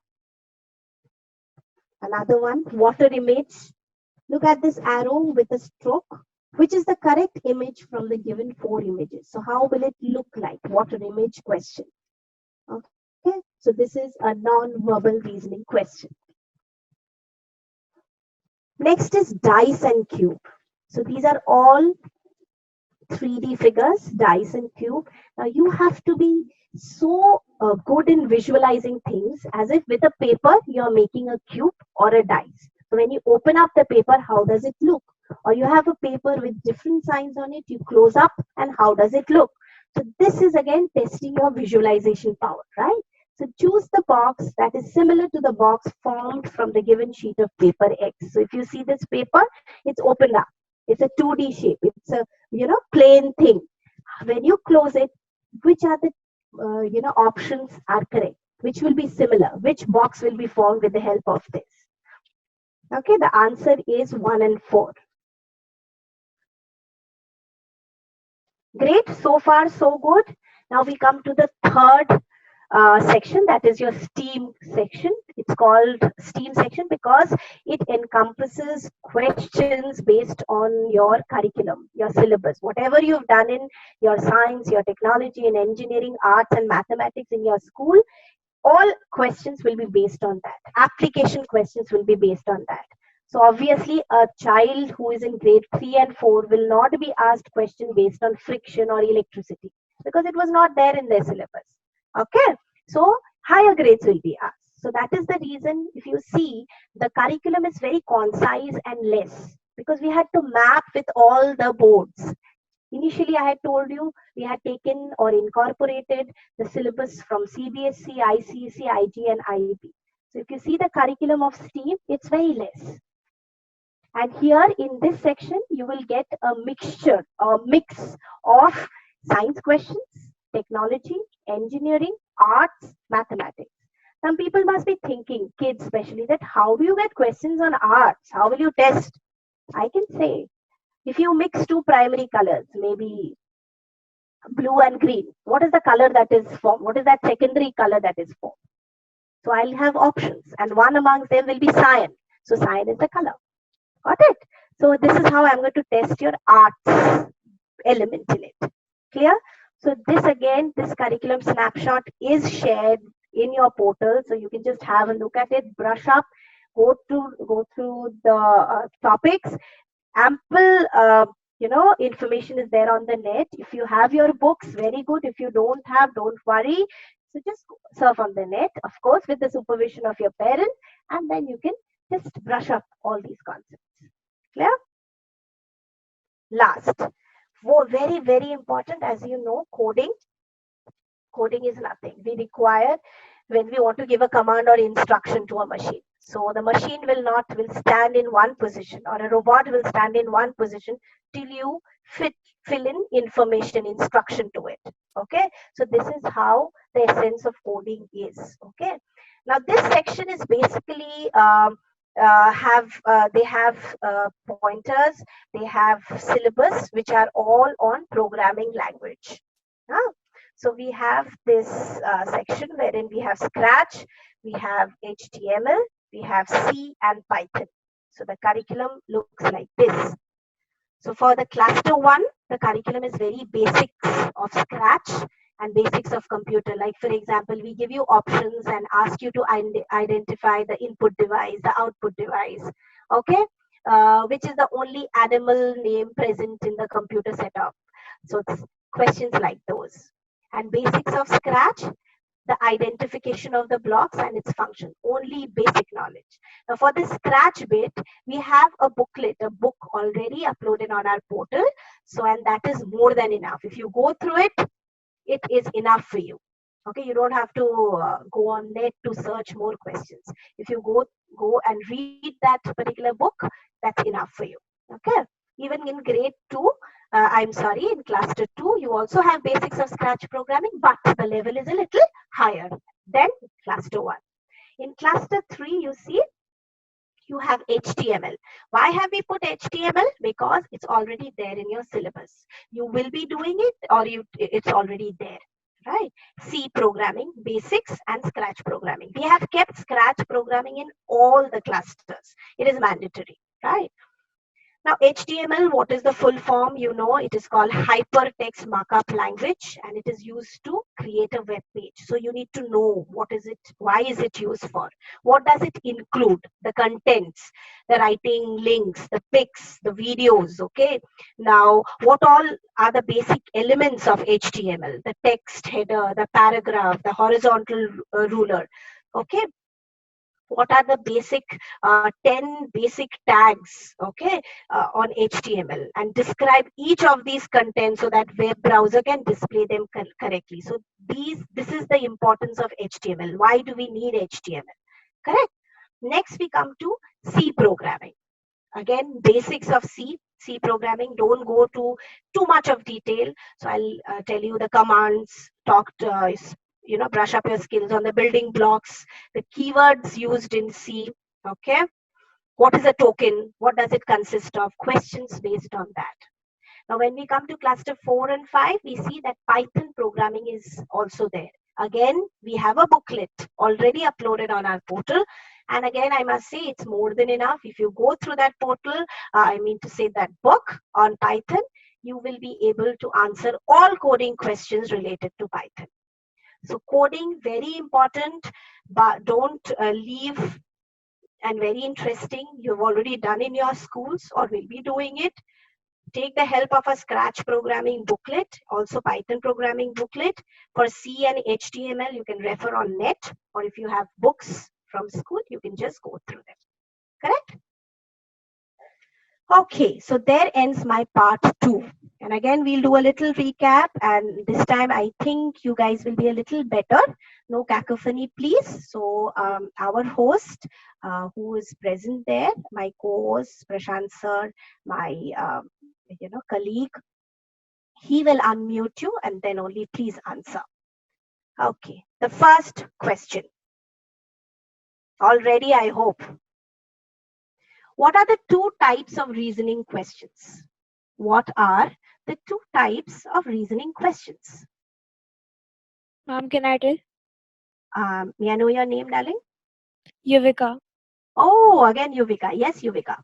Another one, water image. Look at this arrow with a stroke. Which is the correct image from the given 4 images? So how will it look like? Water image question. Okay. So this is a non-verbal reasoning question. Next is dice and cube. So these are all 3D figures, dice and cube. Now you have to be so good in visualizing things as if with a paper you're making a cube or a dice. So when you open up the paper, how does it look? Or you have a paper with different signs on it, you close up and how does it look? So this is again testing your visualization power, right? So choose the box that is similar to the box formed from the given sheet of paper X. So if you see this paper, it's opened up. It's a 2D shape. It's a plain thing. When you close it, which are the options are correct? Which will be similar? Which box will be formed with the help of this? Okay, the answer is 1 and 4. Great, so far so good. Now we come to the third section, that is your STEAM section. It's called STEAM section because it encompasses questions based on your curriculum, your syllabus. Whatever you've done in your science, your technology, and engineering, arts, and mathematics in your school, all questions will be based on that. Application questions will be based on that. So obviously, a child who is in grade 3 and 4 will not be asked question based on friction or electricity because it was not there in their syllabus. Okay, so higher grades will be asked. So that is the reason, if you see, the curriculum is very concise and less because we had to map with all the boards. Initially, I had told you we had taken or incorporated the syllabus from CBSE, ICSE, IG, and IB. So if you see the curriculum of STEAM, it's very less. And here in this section, you will get a mixture or mix of science questions, technology, engineering, arts, mathematics. Some people must be thinking, kids especially, that how do you get questions on arts? How will you test? I can say, if you mix two primary colors, maybe blue and green, what is the color that is formed? What is that secondary color that is formed? So I'll have options, and one amongst them will be cyan. So cyan is the color. Got it? So this is how I'm going to test your arts element in it. Clear? So this again, this curriculum snapshot is shared in your portal. So you can just have a look at it, brush up, go through the topics. Ample information is there on the net. If you have your books, very good. If you don't have, don't worry. So just surf on the net, of course, with the supervision of your parents, and then you can just brush up all these concepts. Clear? Last, very, very important, as you know, coding. Coding is nothing. We require when we want to give a command or instruction to a machine. So the machine will stand in one position, or a robot will stand in one position till you fill in information, instruction to it. Okay, so this is how the essence of coding is. Okay, now this section is basically they have pointers, they have syllabus which are all on programming language. So we have this section wherein we have Scratch, we have HTML, we have C and Python. So the curriculum looks like this. So for the cluster 1, the curriculum is very basics of Scratch and basics of computer. Like for example, we give you options and ask you to identify the input device, the output device, okay, which is the only animal name present in the computer setup. So it's questions like those. And basics of Scratch, the identification of the blocks and its function, only basic knowledge. Now for the Scratch bit, we have a booklet, a book already uploaded on our portal. So, and that is more than enough. If you go through it, it is enough for you. Okay, you don't have to go on net to search more questions. If you go and read that particular book, that's enough for you. Okay, even in grade 2, in cluster 2, you also have basics of Scratch programming, but the level is a little higher than cluster 1. In cluster 3, you see, you have HTML. Why have we put HTML? Because it's already there in your syllabus. You will be doing it, or it's already there, right? C programming, basics, and Scratch programming. We have kept Scratch programming in all the clusters. It is mandatory, right? Now, HTML, what is the full form? You know, it is called Hypertext Markup Language, and it is used to create a web page. So you need to know what is it, why is it used for, what does it include, the contents, the writing links, the pics, the videos. Okay, now what all are the basic elements of HTML? The text header, the paragraph, the horizontal ruler. Okay, what are the basic 10 basic tags, okay, on HTML, and describe each of these contents so that web browser can display them correctly. So this is the importance of HTML. Why do we need HTML? Correct. Next we come to C programming. Again, basics of C programming. Don't go to too much of detail. So I'll tell you the commands, brush up your skills on the building blocks, the keywords used in C. Okay, what is a token? What does it consist of? Questions based on that. Now, when we come to cluster 4 and 5, we see that Python programming is also there. Again, we have a booklet already uploaded on our portal. And again, I must say it's more than enough. If you go through that portal, that book on Python, you will be able to answer all coding questions related to Python. So coding, very important, but don't leave, and very interesting. You've already done in your schools or will be doing it. Take the help of a Scratch programming booklet, also Python programming booklet. For C and HTML, you can refer on net, or if you have books from school, you can just go through them. Correct? Okay, so there ends my part 2. And again, we'll do a little recap, and this time I think you guys will be a little better. No cacophony, please. So our host, who is present there, my co-host Prashant sir, my colleague, he will unmute you and then only please answer. Okay, the first question. All ready, I hope. What are the 2 types of reasoning questions? What are the 2 types of reasoning questions? Ma'am, can I tell? May I know your name, darling? Yuvika. Oh, again Yuvika. Yes, Yuvika.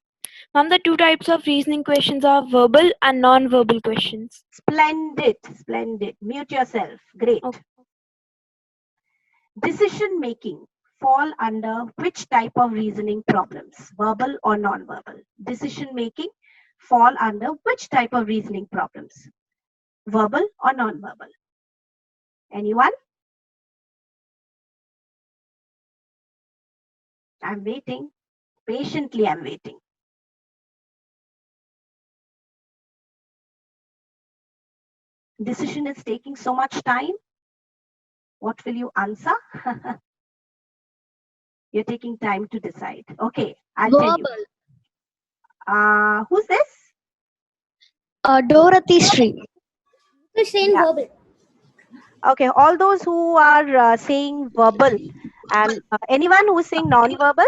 Ma'am, the 2 types of reasoning questions are verbal and non-verbal questions. Splendid, splendid. Mute yourself. Great. Okay. Decision making fall under which type of reasoning problems? Verbal or non-verbal? Decision making fall under which type of reasoning problems? Verbal or non-verbal? Anyone? I'm waiting. Patiently, I'm waiting. Decision is taking so much time. What will you answer? You're taking time to decide. Okay, I'll tell you. Who's this? Dorothy Sri. Yeah. Verbal. Okay, all those who are saying verbal, and anyone who's saying non-verbal?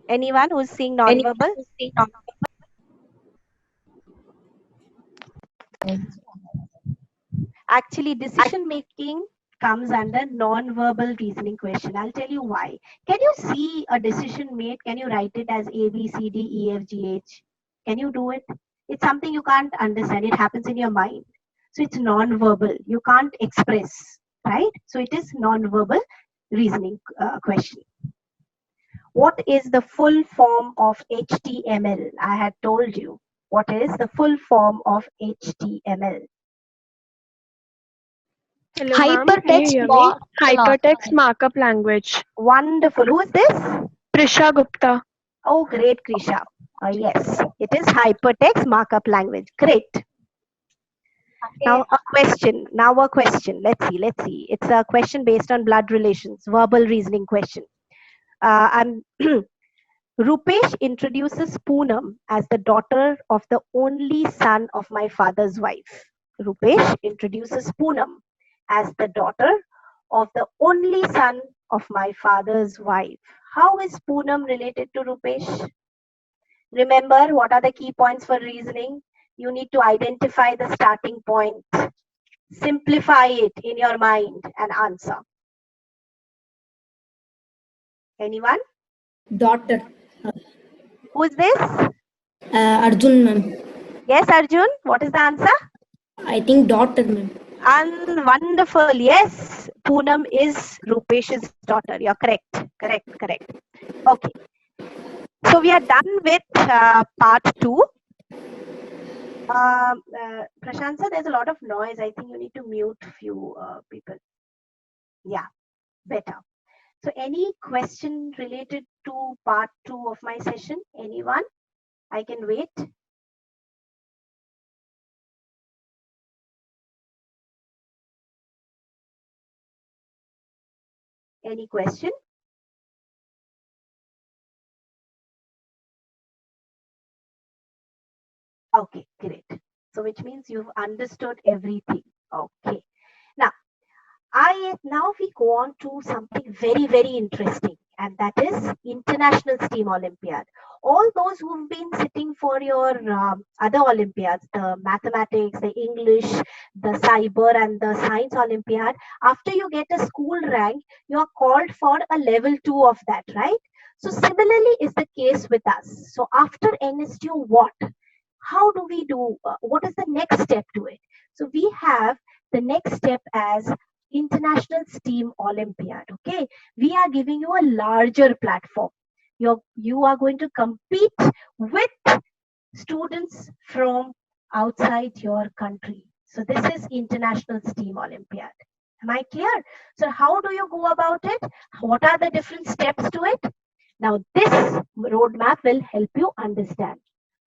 Anyone who's saying non-verbal? Actually, decision making comes under non-verbal reasoning question. I'll tell you why. Can you see a decision made? Can you write it as A, B, C, D, E, F, G, H? Can you do it? It's something you can't understand. It happens in your mind. So it's non-verbal. You can't express, right? So it is non-verbal reasoning question. What is the full form of HTML? I had told you. What is the full form of HTML? Hello, Hypertext markup language. Wonderful. Who is this? Prisha Gupta. Oh, great, Krisha. Yes, it is hypertext markup language. Great. Now a question. Let's see. It's a question based on blood relations, verbal reasoning question. Rupesh introduces Poonam as the daughter of the only son of my father's wife. Rupesh introduces Poonam as the daughter of the only son of my father's wife. How is Poonam related to Rupesh? Remember, what are the key points for reasoning? You need to identify the starting point, simplify it in your mind and answer. Anyone? Daughter. Who is this? Arjun ma'am. Yes, Arjun, what is the answer? I think daughter, ma'am. And wonderful. Yes, Poonam is Rupesh's daughter. You're correct. Correct. Okay. So we are done with part 2. Prashant sir, there's a lot of noise. I think you need to mute few people. Yeah, better. So any question related to part 2 of my session? Anyone? I can wait. Any question? Okay, great. So which means you've understood everything. Okay. Now we go on to something very, very interesting, and that is International STEAM Olympiad. All those who've been sitting for your other Olympiads, the mathematics, the English, the cyber, and the science Olympiad, after you get a school rank, you are called for a level 2 of that, right? So similarly is the case with us. So after NSTU, what? How do we do? What is the next step to it? So we have the next step as International STEAM Olympiad. Okay, we are giving you a larger platform. You are going to compete with students from outside your country. So this is International STEAM Olympiad. Am I clear? So how do you go about it? What are the different steps to it? Now this roadmap will help you understand.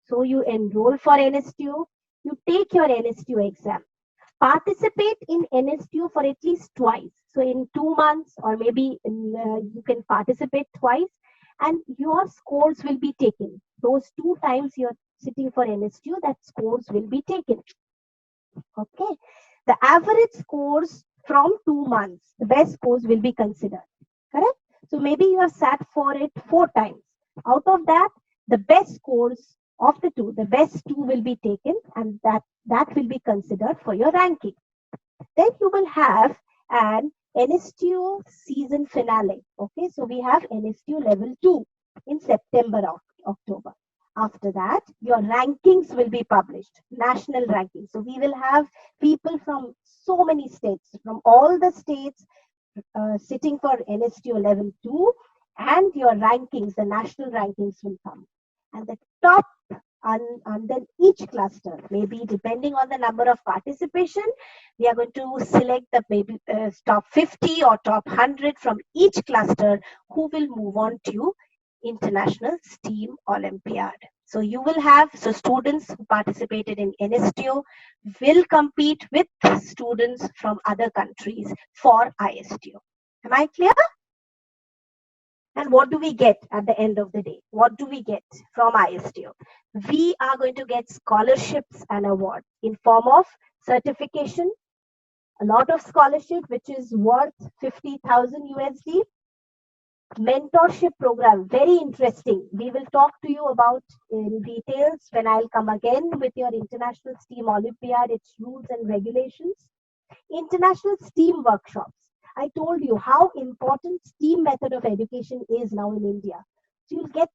So you enroll for NSTU, you take your NSTU exam, participate in NSTU for at least twice. So in 2 months, or maybe you can participate twice, and your scores will be taken. Those 2 times you're sitting for NSTU, that scores will be taken. Okay. The average scores from 2 months, the best scores will be considered. Correct? So maybe you have sat for it 4 times. Out of that, the best scores of the 2, the best 2 will be taken, and that will be considered for your ranking. Then you will have an NSTU season finale. Okay, so we have NSTU level 2 in September or October. After that, your rankings will be published, national rankings. So we will have people from so many states, from all the states sitting for NSTU level 2, and your rankings, the national rankings will come. And the top under each cluster, maybe depending on the number of participation, we are going to select the maybe top 50 or top 100 from each cluster who will move on to International STEAM Olympiad. So you will have, so students who participated in NSTU will compete with students from other countries for ISTU. Am I clear? And what do we get at the end of the day? What do we get from ISTU? We are going to get scholarships and awards in form of certification, a lot of scholarship, which is worth 50,000 USD. Mentorship program, very interesting. We will talk to you about in details when I'll come again with your International STEAM Olympiad, its rules and regulations. International STEAM workshops. I told you how important STEAM method of education is now in India. So you'll get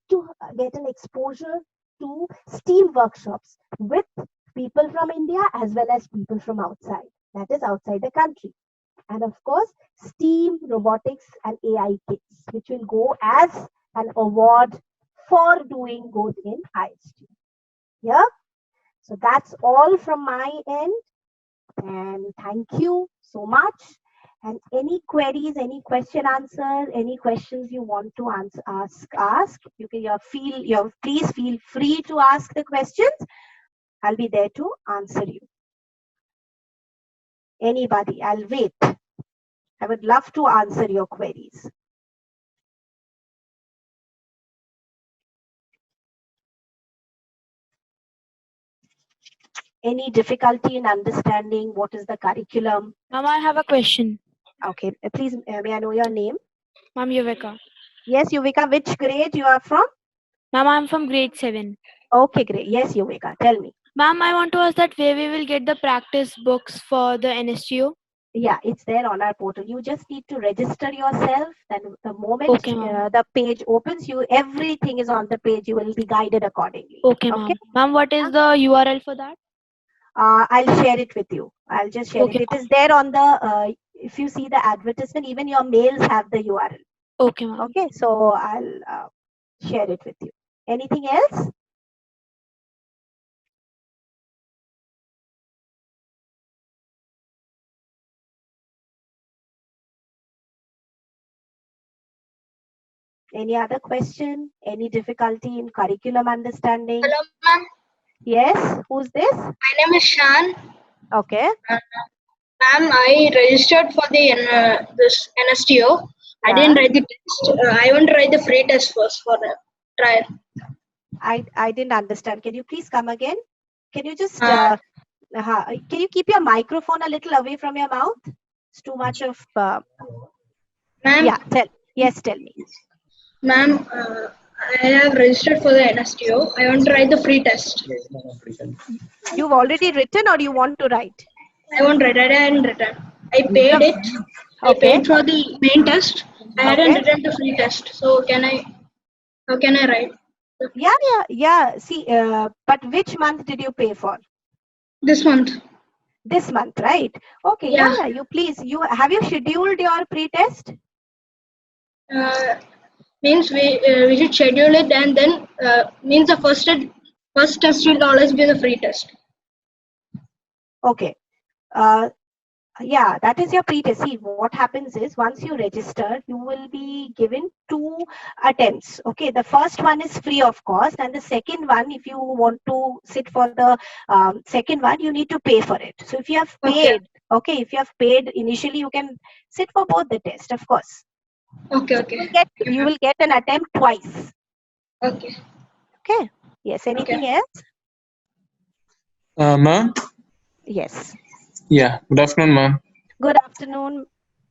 an exposure to STEAM workshops with people from India as well as people from outside, that is outside the country. And of course, STEAM, robotics and AI kits, which will go as an award for doing good in ISTU. Yeah. So that's all from my end. And thank you so much. And any queries, any question answer, any questions you want to ask. You can please feel free to ask the questions. I'll be there to answer you. Anybody, I'll wait. I would love to answer your queries. Any difficulty in understanding what is the curriculum? Ma'am, I have a question. Okay, please, may I know your name? Ma'am, Yuvika. Yes, Yuvika, which grade you are from? Ma'am, I'm from grade 7. Okay, great. Yes, Yuvika, tell me. Ma'am, I want to ask that where we will get the practice books for the NSTU. Yeah, it's there on our portal. You just need to register yourself. Then the moment Okay, ma'am. the page opens, everything is on the page. You will be guided accordingly. Okay, Okay. ma'am. Ma'am, what is the URL for that? I'll share it with you. I'll just share Okay, it. It is there on the. If you see the advertisement, even your mails have the URL. okay, ma'am. Okay, so I'll share it with you. Anything else? Any other question? Any difficulty in curriculum understanding? Hello, ma'am. Yes, who's this? My name is Shan. Okay. Ma'am, I registered for the this NSTO. I Yeah. didn't write the test. I want to write the free test first for the trial. I didn't understand. Can you please come again? Can you just can you keep your microphone a little away from your mouth? It's too much of Ma'am, yeah. Tell me. ma'am, I have registered for the NSTO. I want to write the free test. You've already written or you want to write? I won't write. I hadn't written. I paid it. I Okay. paid for the main test. I hadn't Okay. written the free test. So how can I write? Yeah. See, but which month did you pay for? This month. This month, right? Okay. Yeah. Yeah. You have you scheduled your pre-test? Means we should schedule it, and then means the first test will always be the free test. Okay. Yeah, that is your pre-test. See, what happens is once you register, you will be given 2 attempts. Okay, the first one is free of cost, and the second one, if you want to sit for the second one, you need to pay for it. So if you have paid, if you have paid initially, you can sit for both the tests, of course. Okay. You will get an attempt twice. Okay. Okay. Yes. Anything else? Ma'am? Yes. Yeah, good afternoon, ma'am. Good afternoon.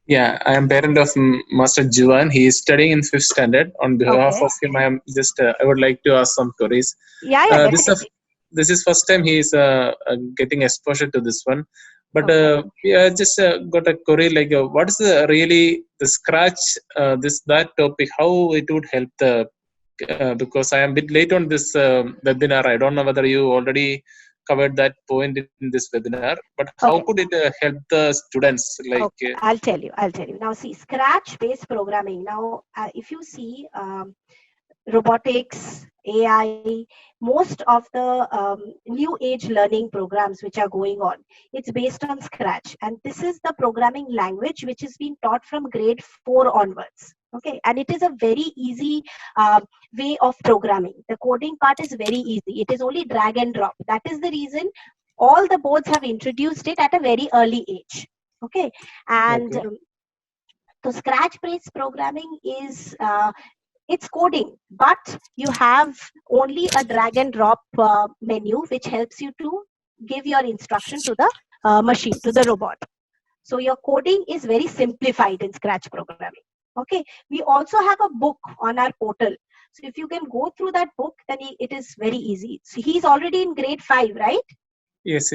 Yeah, I am parent of Master Juan. He is studying in 5th standard. On behalf of him, I would like to ask some queries. Yeah, definitely. This is first time he is getting exposure to this one. But I just got a query like, what is the Scratch, that topic, how it would help because I am a bit late on this webinar. I don't know whether you already covered that point in this webinar, but how could it help the students? I'll tell you. Now see, Scratch based programming. Now if you see robotics, AI, most of the new age learning programs which are going on, it's based on Scratch, and this is the programming language which is being taught from grade 4 onwards. Okay, and it is a very easy way of programming. The coding part is very easy. It is only drag and drop. That is the reason all the boards have introduced it at a very early age. Okay, and so Scratch based programming is it's coding, but you have only a drag and drop menu which helps you to give your instruction to the machine, to the robot. So your coding is very simplified in Scratch programming. Okay, we also have a book on our portal. So if you can go through that book, then it is very easy. So he's already in grade 5, right? Yes.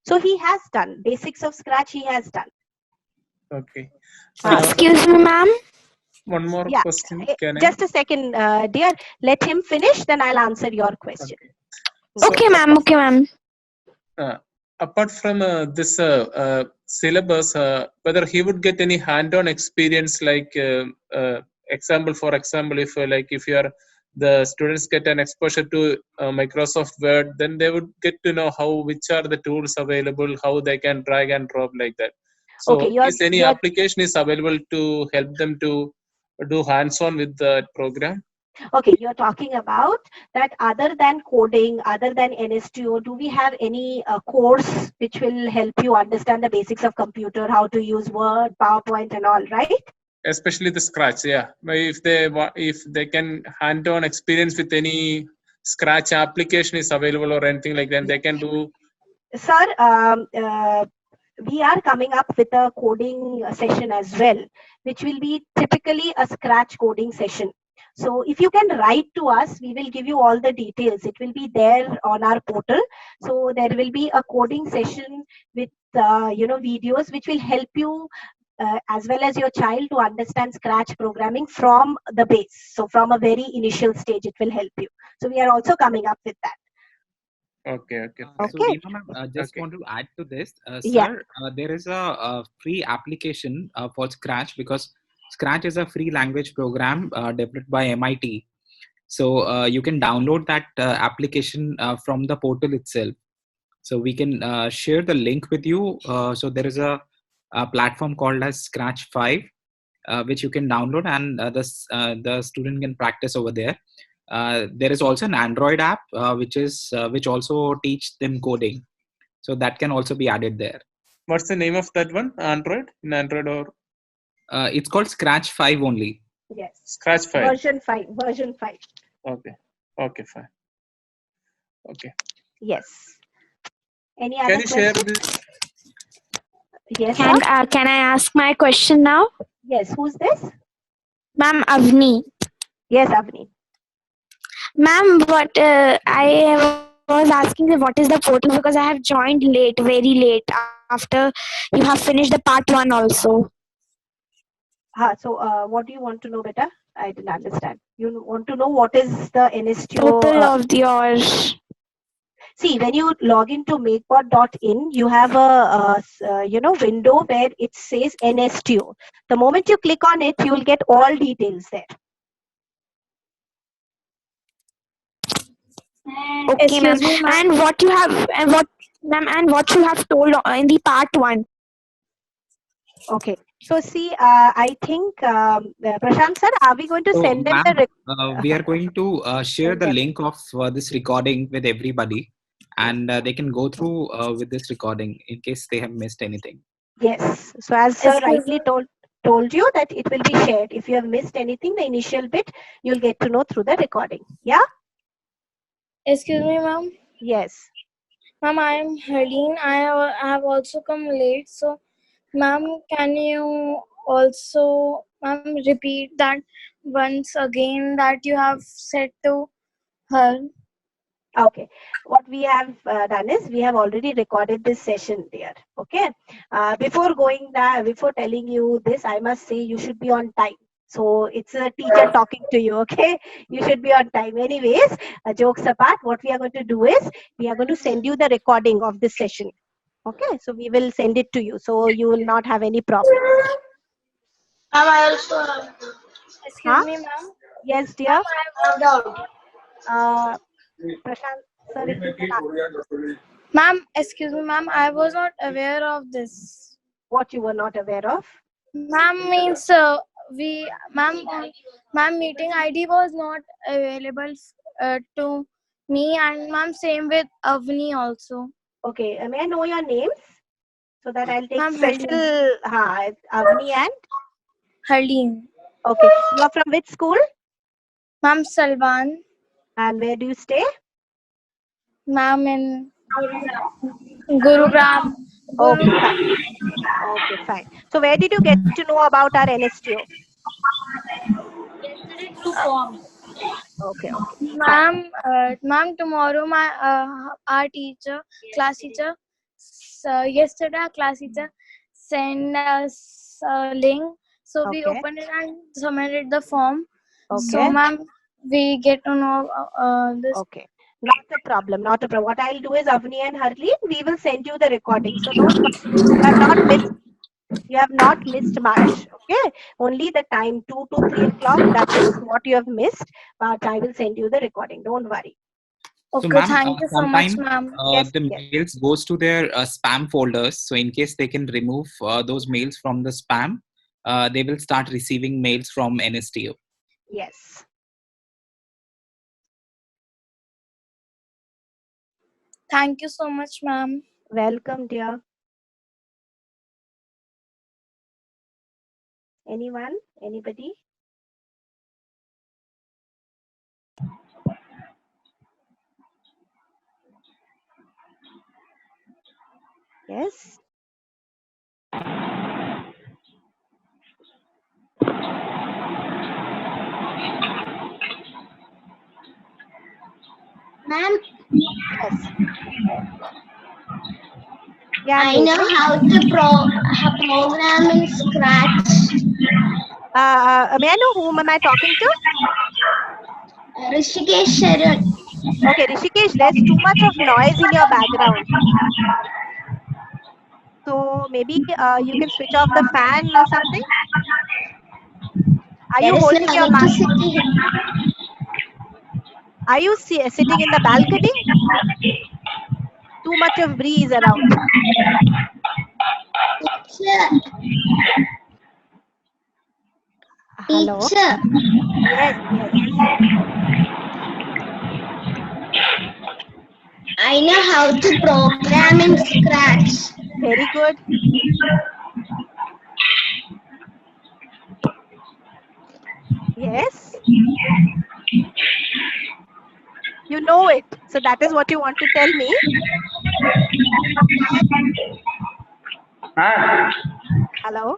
So he has done basics of Scratch. He has done. Okay. Excuse me, ma'am. One more question. Just a second, dear. Let him finish, then I'll answer your question. Okay, ma'am. Apart from this syllabus, whether he would get any hand-on experience, like example, if the students get an exposure to Microsoft Word, then they would get to know which are the tools available, how they can drag and drop like that. So is any application is available to help them to do hands-on with the program? Okay, you're talking about that other than coding, other than NSTO, do we have any course which will help you understand the basics of computer, how to use Word, PowerPoint and all, right? Especially the Scratch, yeah. If they can hand-on experience with any Scratch application is available or anything like that, they can do. Sir, we are coming up with a coding session as well, which will be typically a Scratch coding session. So if you can write to us, we will give you all the details. It will be there on our portal. So there will be a coding session with videos which will help you as well as your child to understand Scratch programming from the base. So from a very initial stage, it will help you. So we are also coming up with that. Okay. So Okay. Reema ma'am, just Okay. want to add to this, Yeah. sir. There is a free application for Scratch, because Scratch is a free language program developed by MIT. So you can download that application from the portal itself. So we can share the link with you. So there is a platform called as Scratch 5, which you can download, and the student can practice over there. There is also an Android app which also teach them coding, so that can also be added there. What's the name of that one? Android? In Android or? It's called Scratch 5 only. Yes. Scratch 5. Version 5. Version 5. Okay, fine. Okay. Yes. Any Can other you share questions? this? Yes. Can I ask my question now? Yes. Who's this? Ma'am, Avni. Yes, Avni. Ma'am, what I was asking you, what is the portal, because I have joined late, very late, after you have finished the part 1 also. So what do you want to know, beta? I didn't understand. You want to know what is the NSTO? Total of yours. See, when you log into makebot.in, you have a window where it says NSTO. The moment you click on it, you will get all details there. Okay, ma'am. And what you have, and what you have told in the part 1. Okay. So see, I think Prashant sir, are we going to So, send them ma'am, the? we are going to share the link of this recording with everybody, and they can go through with this recording in case they have missed anything. Yes. So as sir rightly told you that it will be shared. If you have missed anything, the initial bit, you'll get to know through the recording. Yeah. Excuse me, ma'am. Yes. Ma'am, I am Helene. I have also come late. So, ma'am, can you also, ma'am, repeat that once again that you have said to her? Okay. What we have done is we have already recorded this session there. Okay. Before telling you this, I must say you should be on time. So it's a teacher talking to you. Okay. You should be on time. Anyways, jokes apart, what we are going to do is we are going to send you the recording of this session. Okay. So we will send it to you. So you will not have any problem. Ma'am, I also have. Excuse me, ma'am. Yes, dear. I have doubt. Prashant, sir, if you can ask. Ma'am, excuse me, ma'am. I was not aware of this. What you were not aware of? Ma'am means ma'am meeting ID was not available to me, and ma'am same with Avni also. Okay, may I know your names so that I'll take Ma'am, special Avni and Haleen. Okay, you are from which school? Ma'am, Salvan. And where do you stay? Ma'am, in Gurugram. Okay, fine. Okay, fine. So where did you get to know about our NSTO? Yesterday through forms. Okay. Ma'am, tomorrow our class teacher, yesterday our class teacher sent us a link. So we opened it and submitted the form. Okay. So ma'am, we get to know this. Okay. Not a problem. What I'll do is Avni and Harleen, we will send you the recording. So don't worry. You have not missed much. Okay. Only the time 2 to 3 o'clock. That is what you have missed. But I will send you the recording. Don't worry. Okay, so, ma'am, thank you so much, ma'am. The mails goes to their spam folders. So in case they can remove those mails from the spam, they will start receiving mails from NSTO. Yes. Thank you so much, ma'am. Welcome, dear. Anyone? Anybody? Yes. Ma'am. Yes. Yeah, I know how to program in Scratch. May I know whom am I talking to? Rishikesh Sharan. Okay, Rishikesh, there's too much of noise in your background. So maybe you can switch off the fan or something. Are you There is no holding your mic? electricity. Are you sitting in the balcony? Too much of breeze around. Hello? Teacher. Yes, yes. I know how to program in Scratch. Very good. Yes. You know it. So that is what you want to tell me. Hello?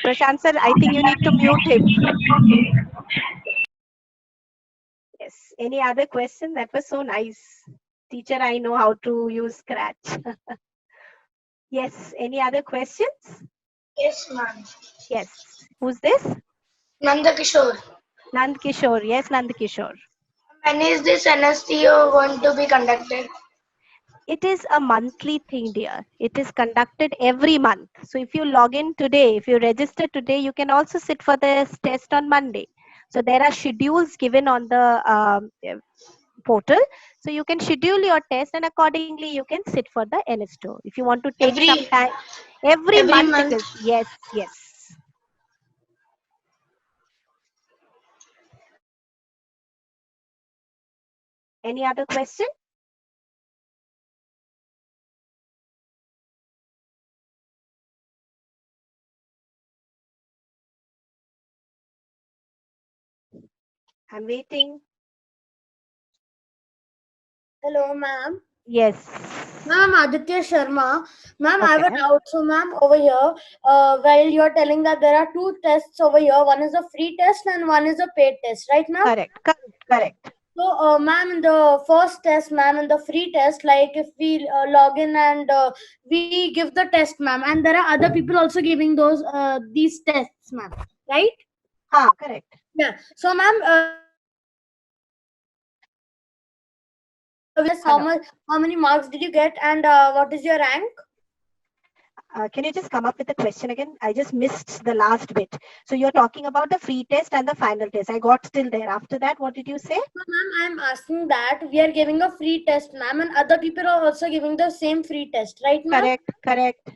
Prashant sir, I think you need to mute him. Yes. Any other question? That was so nice. Teacher, I know how to use Scratch. Yes. Any other questions? Yes, ma'am. Yes. Who's this? Nanda Kishore. Nand Kishore. Yes, Nand Kishore. When is this NSTO going to be conducted? It is a monthly thing, dear. It is conducted every month. So if you log in today, if you register today, you can also sit for this test on Monday. So there are schedules given on the portal. So you can schedule your test and accordingly you can sit for the NSTO. If you want to take some time, every month it is. Yes, yes. Any other question? I'm waiting. Hello, ma'am. Yes. Ma'am, Aditya Sharma. Ma'am, I have a Okay. doubt. So, ma'am, over here, while you're telling that there are two tests over here, one is a free test and one is a paid test, right, ma'am? Correct, correct. So, ma'am, in the first test, ma'am, in the free test, like if we log in and we give the test, ma'am, and there are other people also giving these tests, ma'am, right? Correct. Yeah. So, ma'am, how many marks did you get, and what is your rank? Can you just come up with the question again? I just missed the last bit. So you're talking about the free test and the final test. I got still there. After that, what did you say? So, ma'am, I'm asking that we are giving a free test, ma'am, and other people are also giving the same free test, right, ma'am? Correct, correct.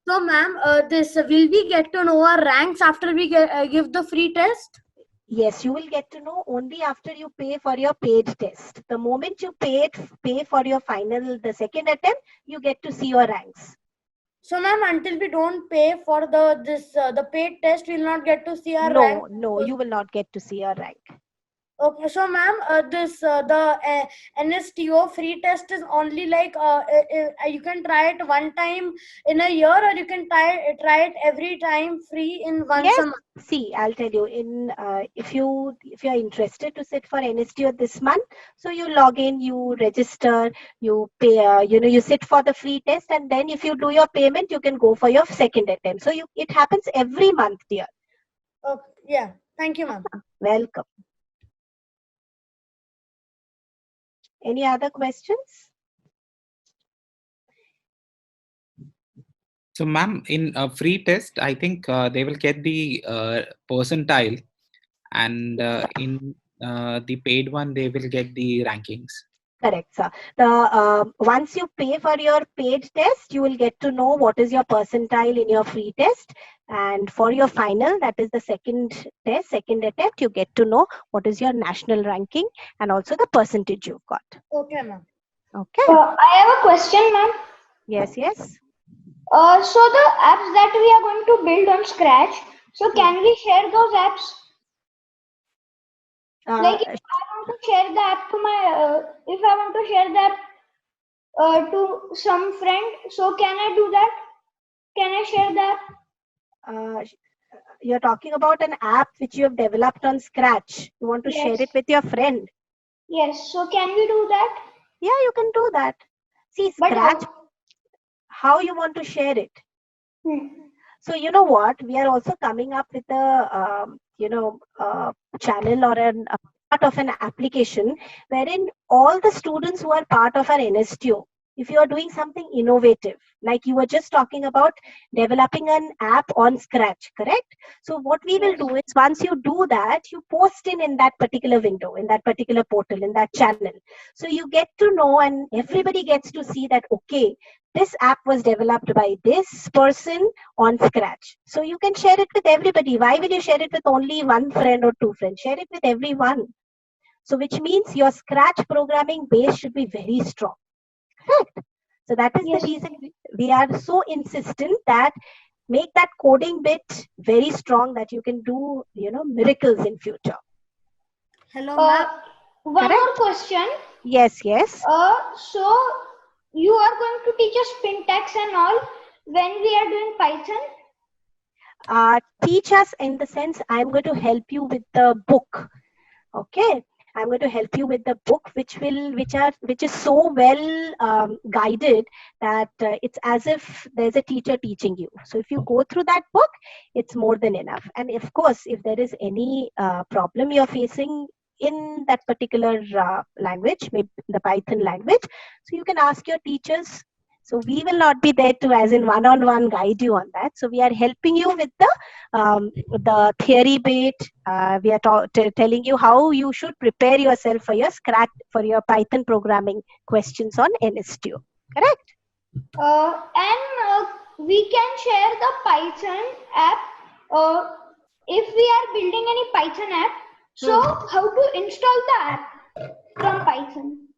So, ma'am, will we get to know our ranks after we give the free test? Yes, you will get to know only after you pay for your paid test. The moment you pay for your final, the second attempt, you get to see your ranks. So, ma'am, until we don't pay for the paid test, we'll not get to see our rank. No, you will not get to see your rank. Okay, so ma'am, the NSTO free test is only like you can try it one time in a year, or you can try it every time free in once a month. See, I'll tell you. If you're interested to sit for NSTO this month, so you log in, you register, you pay. You sit for the free test, and then if you do your payment, you can go for your second attempt. So it happens every month, dear. Okay, yeah. Thank you, ma'am. Welcome. Any other questions? So, ma'am, in a free test, I think they will get the percentile, and in the paid one, they will get the rankings. Correct, sir. Once you pay for your paid test, you will get to know what is your percentile in your free test. And for your final, that is the second test, second attempt, you get to know what is your national ranking and also the percentage you've got. Okay, ma'am. Okay. I have a question, ma'am. Yes, yes. So the apps that we are going to build on Scratch, so can we share those apps? Like if I want to share the app to my, if I want to share that to some friend, so can I do that? Can I share that? You're talking about an app which you have developed on Scratch. You want to share it with your friend. Yes. So can we do that? Yeah, you can do that. See, Scratch. how you want to share it. So you know what? We are also coming up with a channel or a part of an application wherein all the students who are part of our NSTO, if you are doing something innovative, like you were just talking about developing an app on Scratch, correct? So what we will do is once you do that, you post in that particular window, in that particular portal, in that channel. So you get to know and everybody gets to see that, okay, this app was developed by this person on Scratch. So you can share it with everybody. Why will you share it with only one friend or two friends? Share it with everyone. So which means your Scratch programming base should be very strong. Correct. So that is the reason we are so insistent that make that coding bit very strong that you can do, miracles in future. Hello, ma'am. One more question. Yes. So you are going to teach us syntax and all when we are doing Python? Teach us in the sense I'm going to help you with the book. Okay. I'm going to help you with the book, which is so well guided that it's as if there's a teacher teaching you. So if you go through that book, it's more than enough. And of course, if there is any problem you're facing in that particular language, maybe the Python language, so you can ask your teachers. So we will not be there to, as in one-on-one, guide you on that. So we are helping you with the theory bit. We are telling you how you should prepare yourself for your Scratch, for your Python programming questions on NSTO. Correct? And we can share the Python app if we are building any Python app. So how to install the app from Python?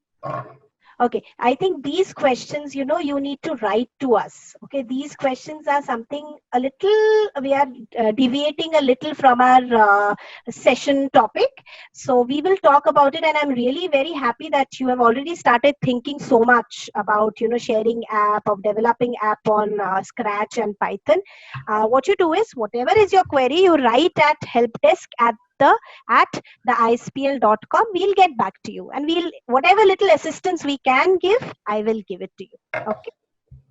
Okay, I think these questions, you need to write to us. Okay, these questions are something a little, we are deviating a little from our session topic. So we will talk about it, and I'm really very happy that you have already started thinking so much about, sharing app, of developing app on Scratch and Python. What you do is, whatever is your query, you write at helpdesk@theispl.com. We'll get back to you, and whatever little assistance we can give, I will give it to you. Okay.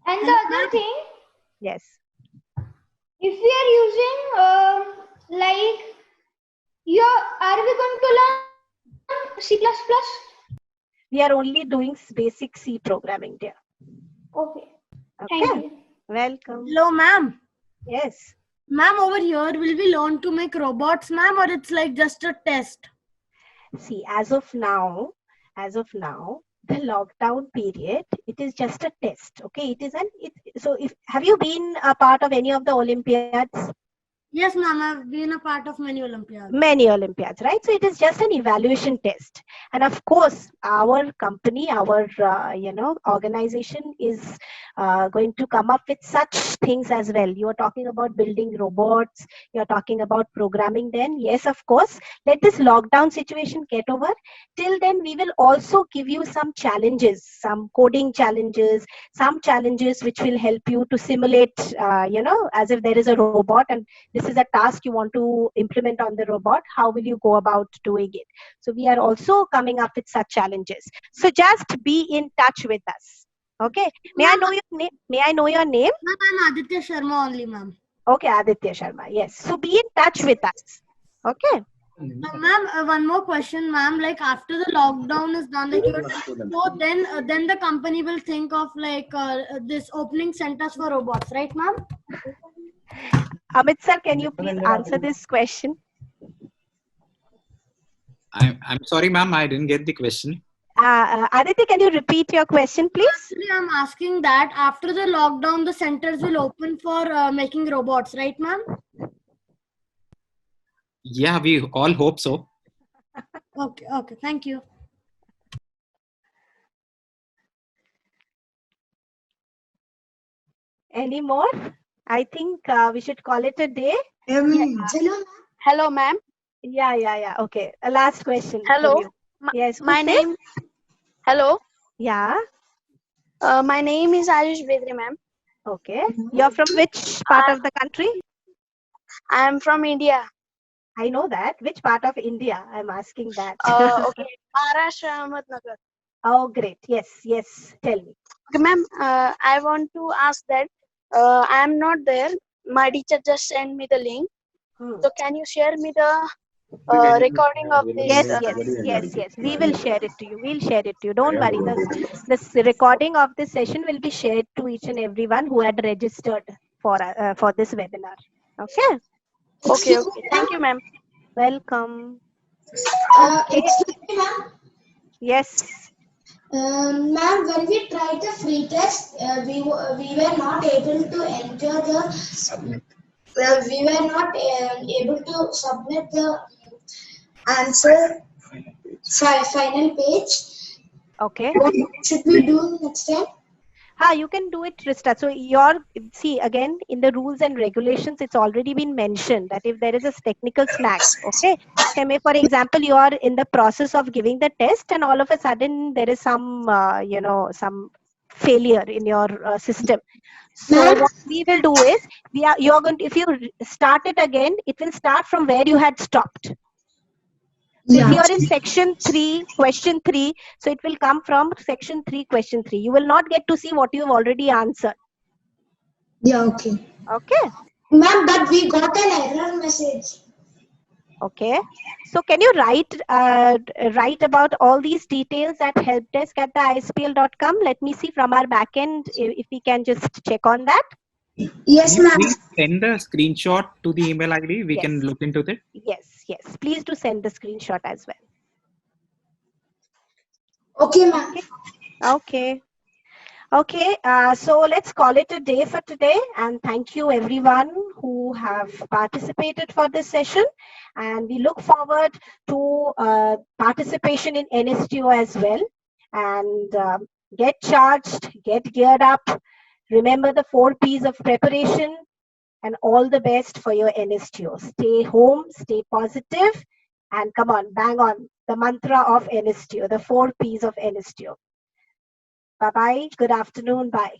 And the other thing, yes, if we are using are we going to learn C++? We are only doing basic C programming there. Okay. Thank you. Welcome. Hello, ma'am. Yes. Ma'am, over here, will we learn to make robots, ma'am, or it's like just a test? See, as of now, the lockdown period, it is just a test. Okay, have you been a part of any of the Olympiads? Yes, ma'am, I've been a part of many Olympiads. Many Olympiads, right? So it is just an evaluation test. And of course, our company, our organization is going to come up with such things as well. You are talking about building robots. You are talking about programming. Then yes, of course, let this lockdown situation get over. Till then, we will also give you some challenges, some coding challenges, some challenges which will help you to simulate, as if there is a robot and this is a task you want to implement on the robot. How will you go about doing it? So we are also coming up with such challenges. So just be in touch with us. Okay. May I know your name? Ma'am, I'm Aditya Sharma only, ma'am. Okay, Aditya Sharma. Yes. So be in touch with us. Okay. Ma'am, one more question, ma'am. Like after the lockdown is done, so then the company will think of this opening centers for robots, right, ma'am? Amit sir, can you please answer this question? I'm sorry, ma'am, I didn't get the question. Aditya, can you repeat your question, please? Actually, I'm asking that after the lockdown, the centers will open for making robots, right, ma'am? Yeah, we all hope so. Okay, thank you. Any more? I think we should call it a day. Hello, ma'am. Yeah. Okay. A last question. Hello. Yes. My name. Hello. Yeah. My name is Ayush Bedri, ma'am. Okay. You're from which part of the country? I am from India. I know that. Which part of India? I'm asking that. Okay. Maharashtra, Ahmednagar. Oh, great. Yes. Tell me. Okay, ma'am. I want to ask that I am not there. My teacher just sent me the link. So can you share me the recording of this? Yes. We will share it to you. We'll share it to you. Don't worry. This recording of this session will be shared to each and everyone who had registered for this webinar. Okay. Okay. Thank you, ma'am. Welcome. Excuse me, ma'am. Yes. Ma'am, when we tried the free test, we were not able to enter the we were not able to submit the answer final page. Okay. What should we do next time? You can do it, Trista. So see again in the rules and regulations, it's already been mentioned that if there is a technical snag, okay. For example, you are in the process of giving the test, and all of a sudden there is some some failure in your system. So what we will do is you're going to, if you start it again, it will start from where you had stopped. So if you are in section 3, question 3, so it will come from section 3, question 3. You will not get to see what you have already answered. Yeah, okay. Okay. Ma'am, but we got an error message. Okay. So can you write about all these details at helpdesk@theispl.com? Let me see from our backend if we can just check on that. Yes, Can you ma'am. please send a screenshot to the email ID? We can look into it. Yes. Please do send the screenshot as well. Okay, ma'am. Okay. So let's call it a day for today, and thank you everyone who have participated for this session, and we look forward to participation in NSTO as well. And get charged, get geared up. Remember the 4 P's of preparation, and all the best for your NSTO. Stay home, stay positive, and come on, bang on the mantra of NSTO, the 4 P's of NSTO. Bye-bye. Good afternoon. Bye.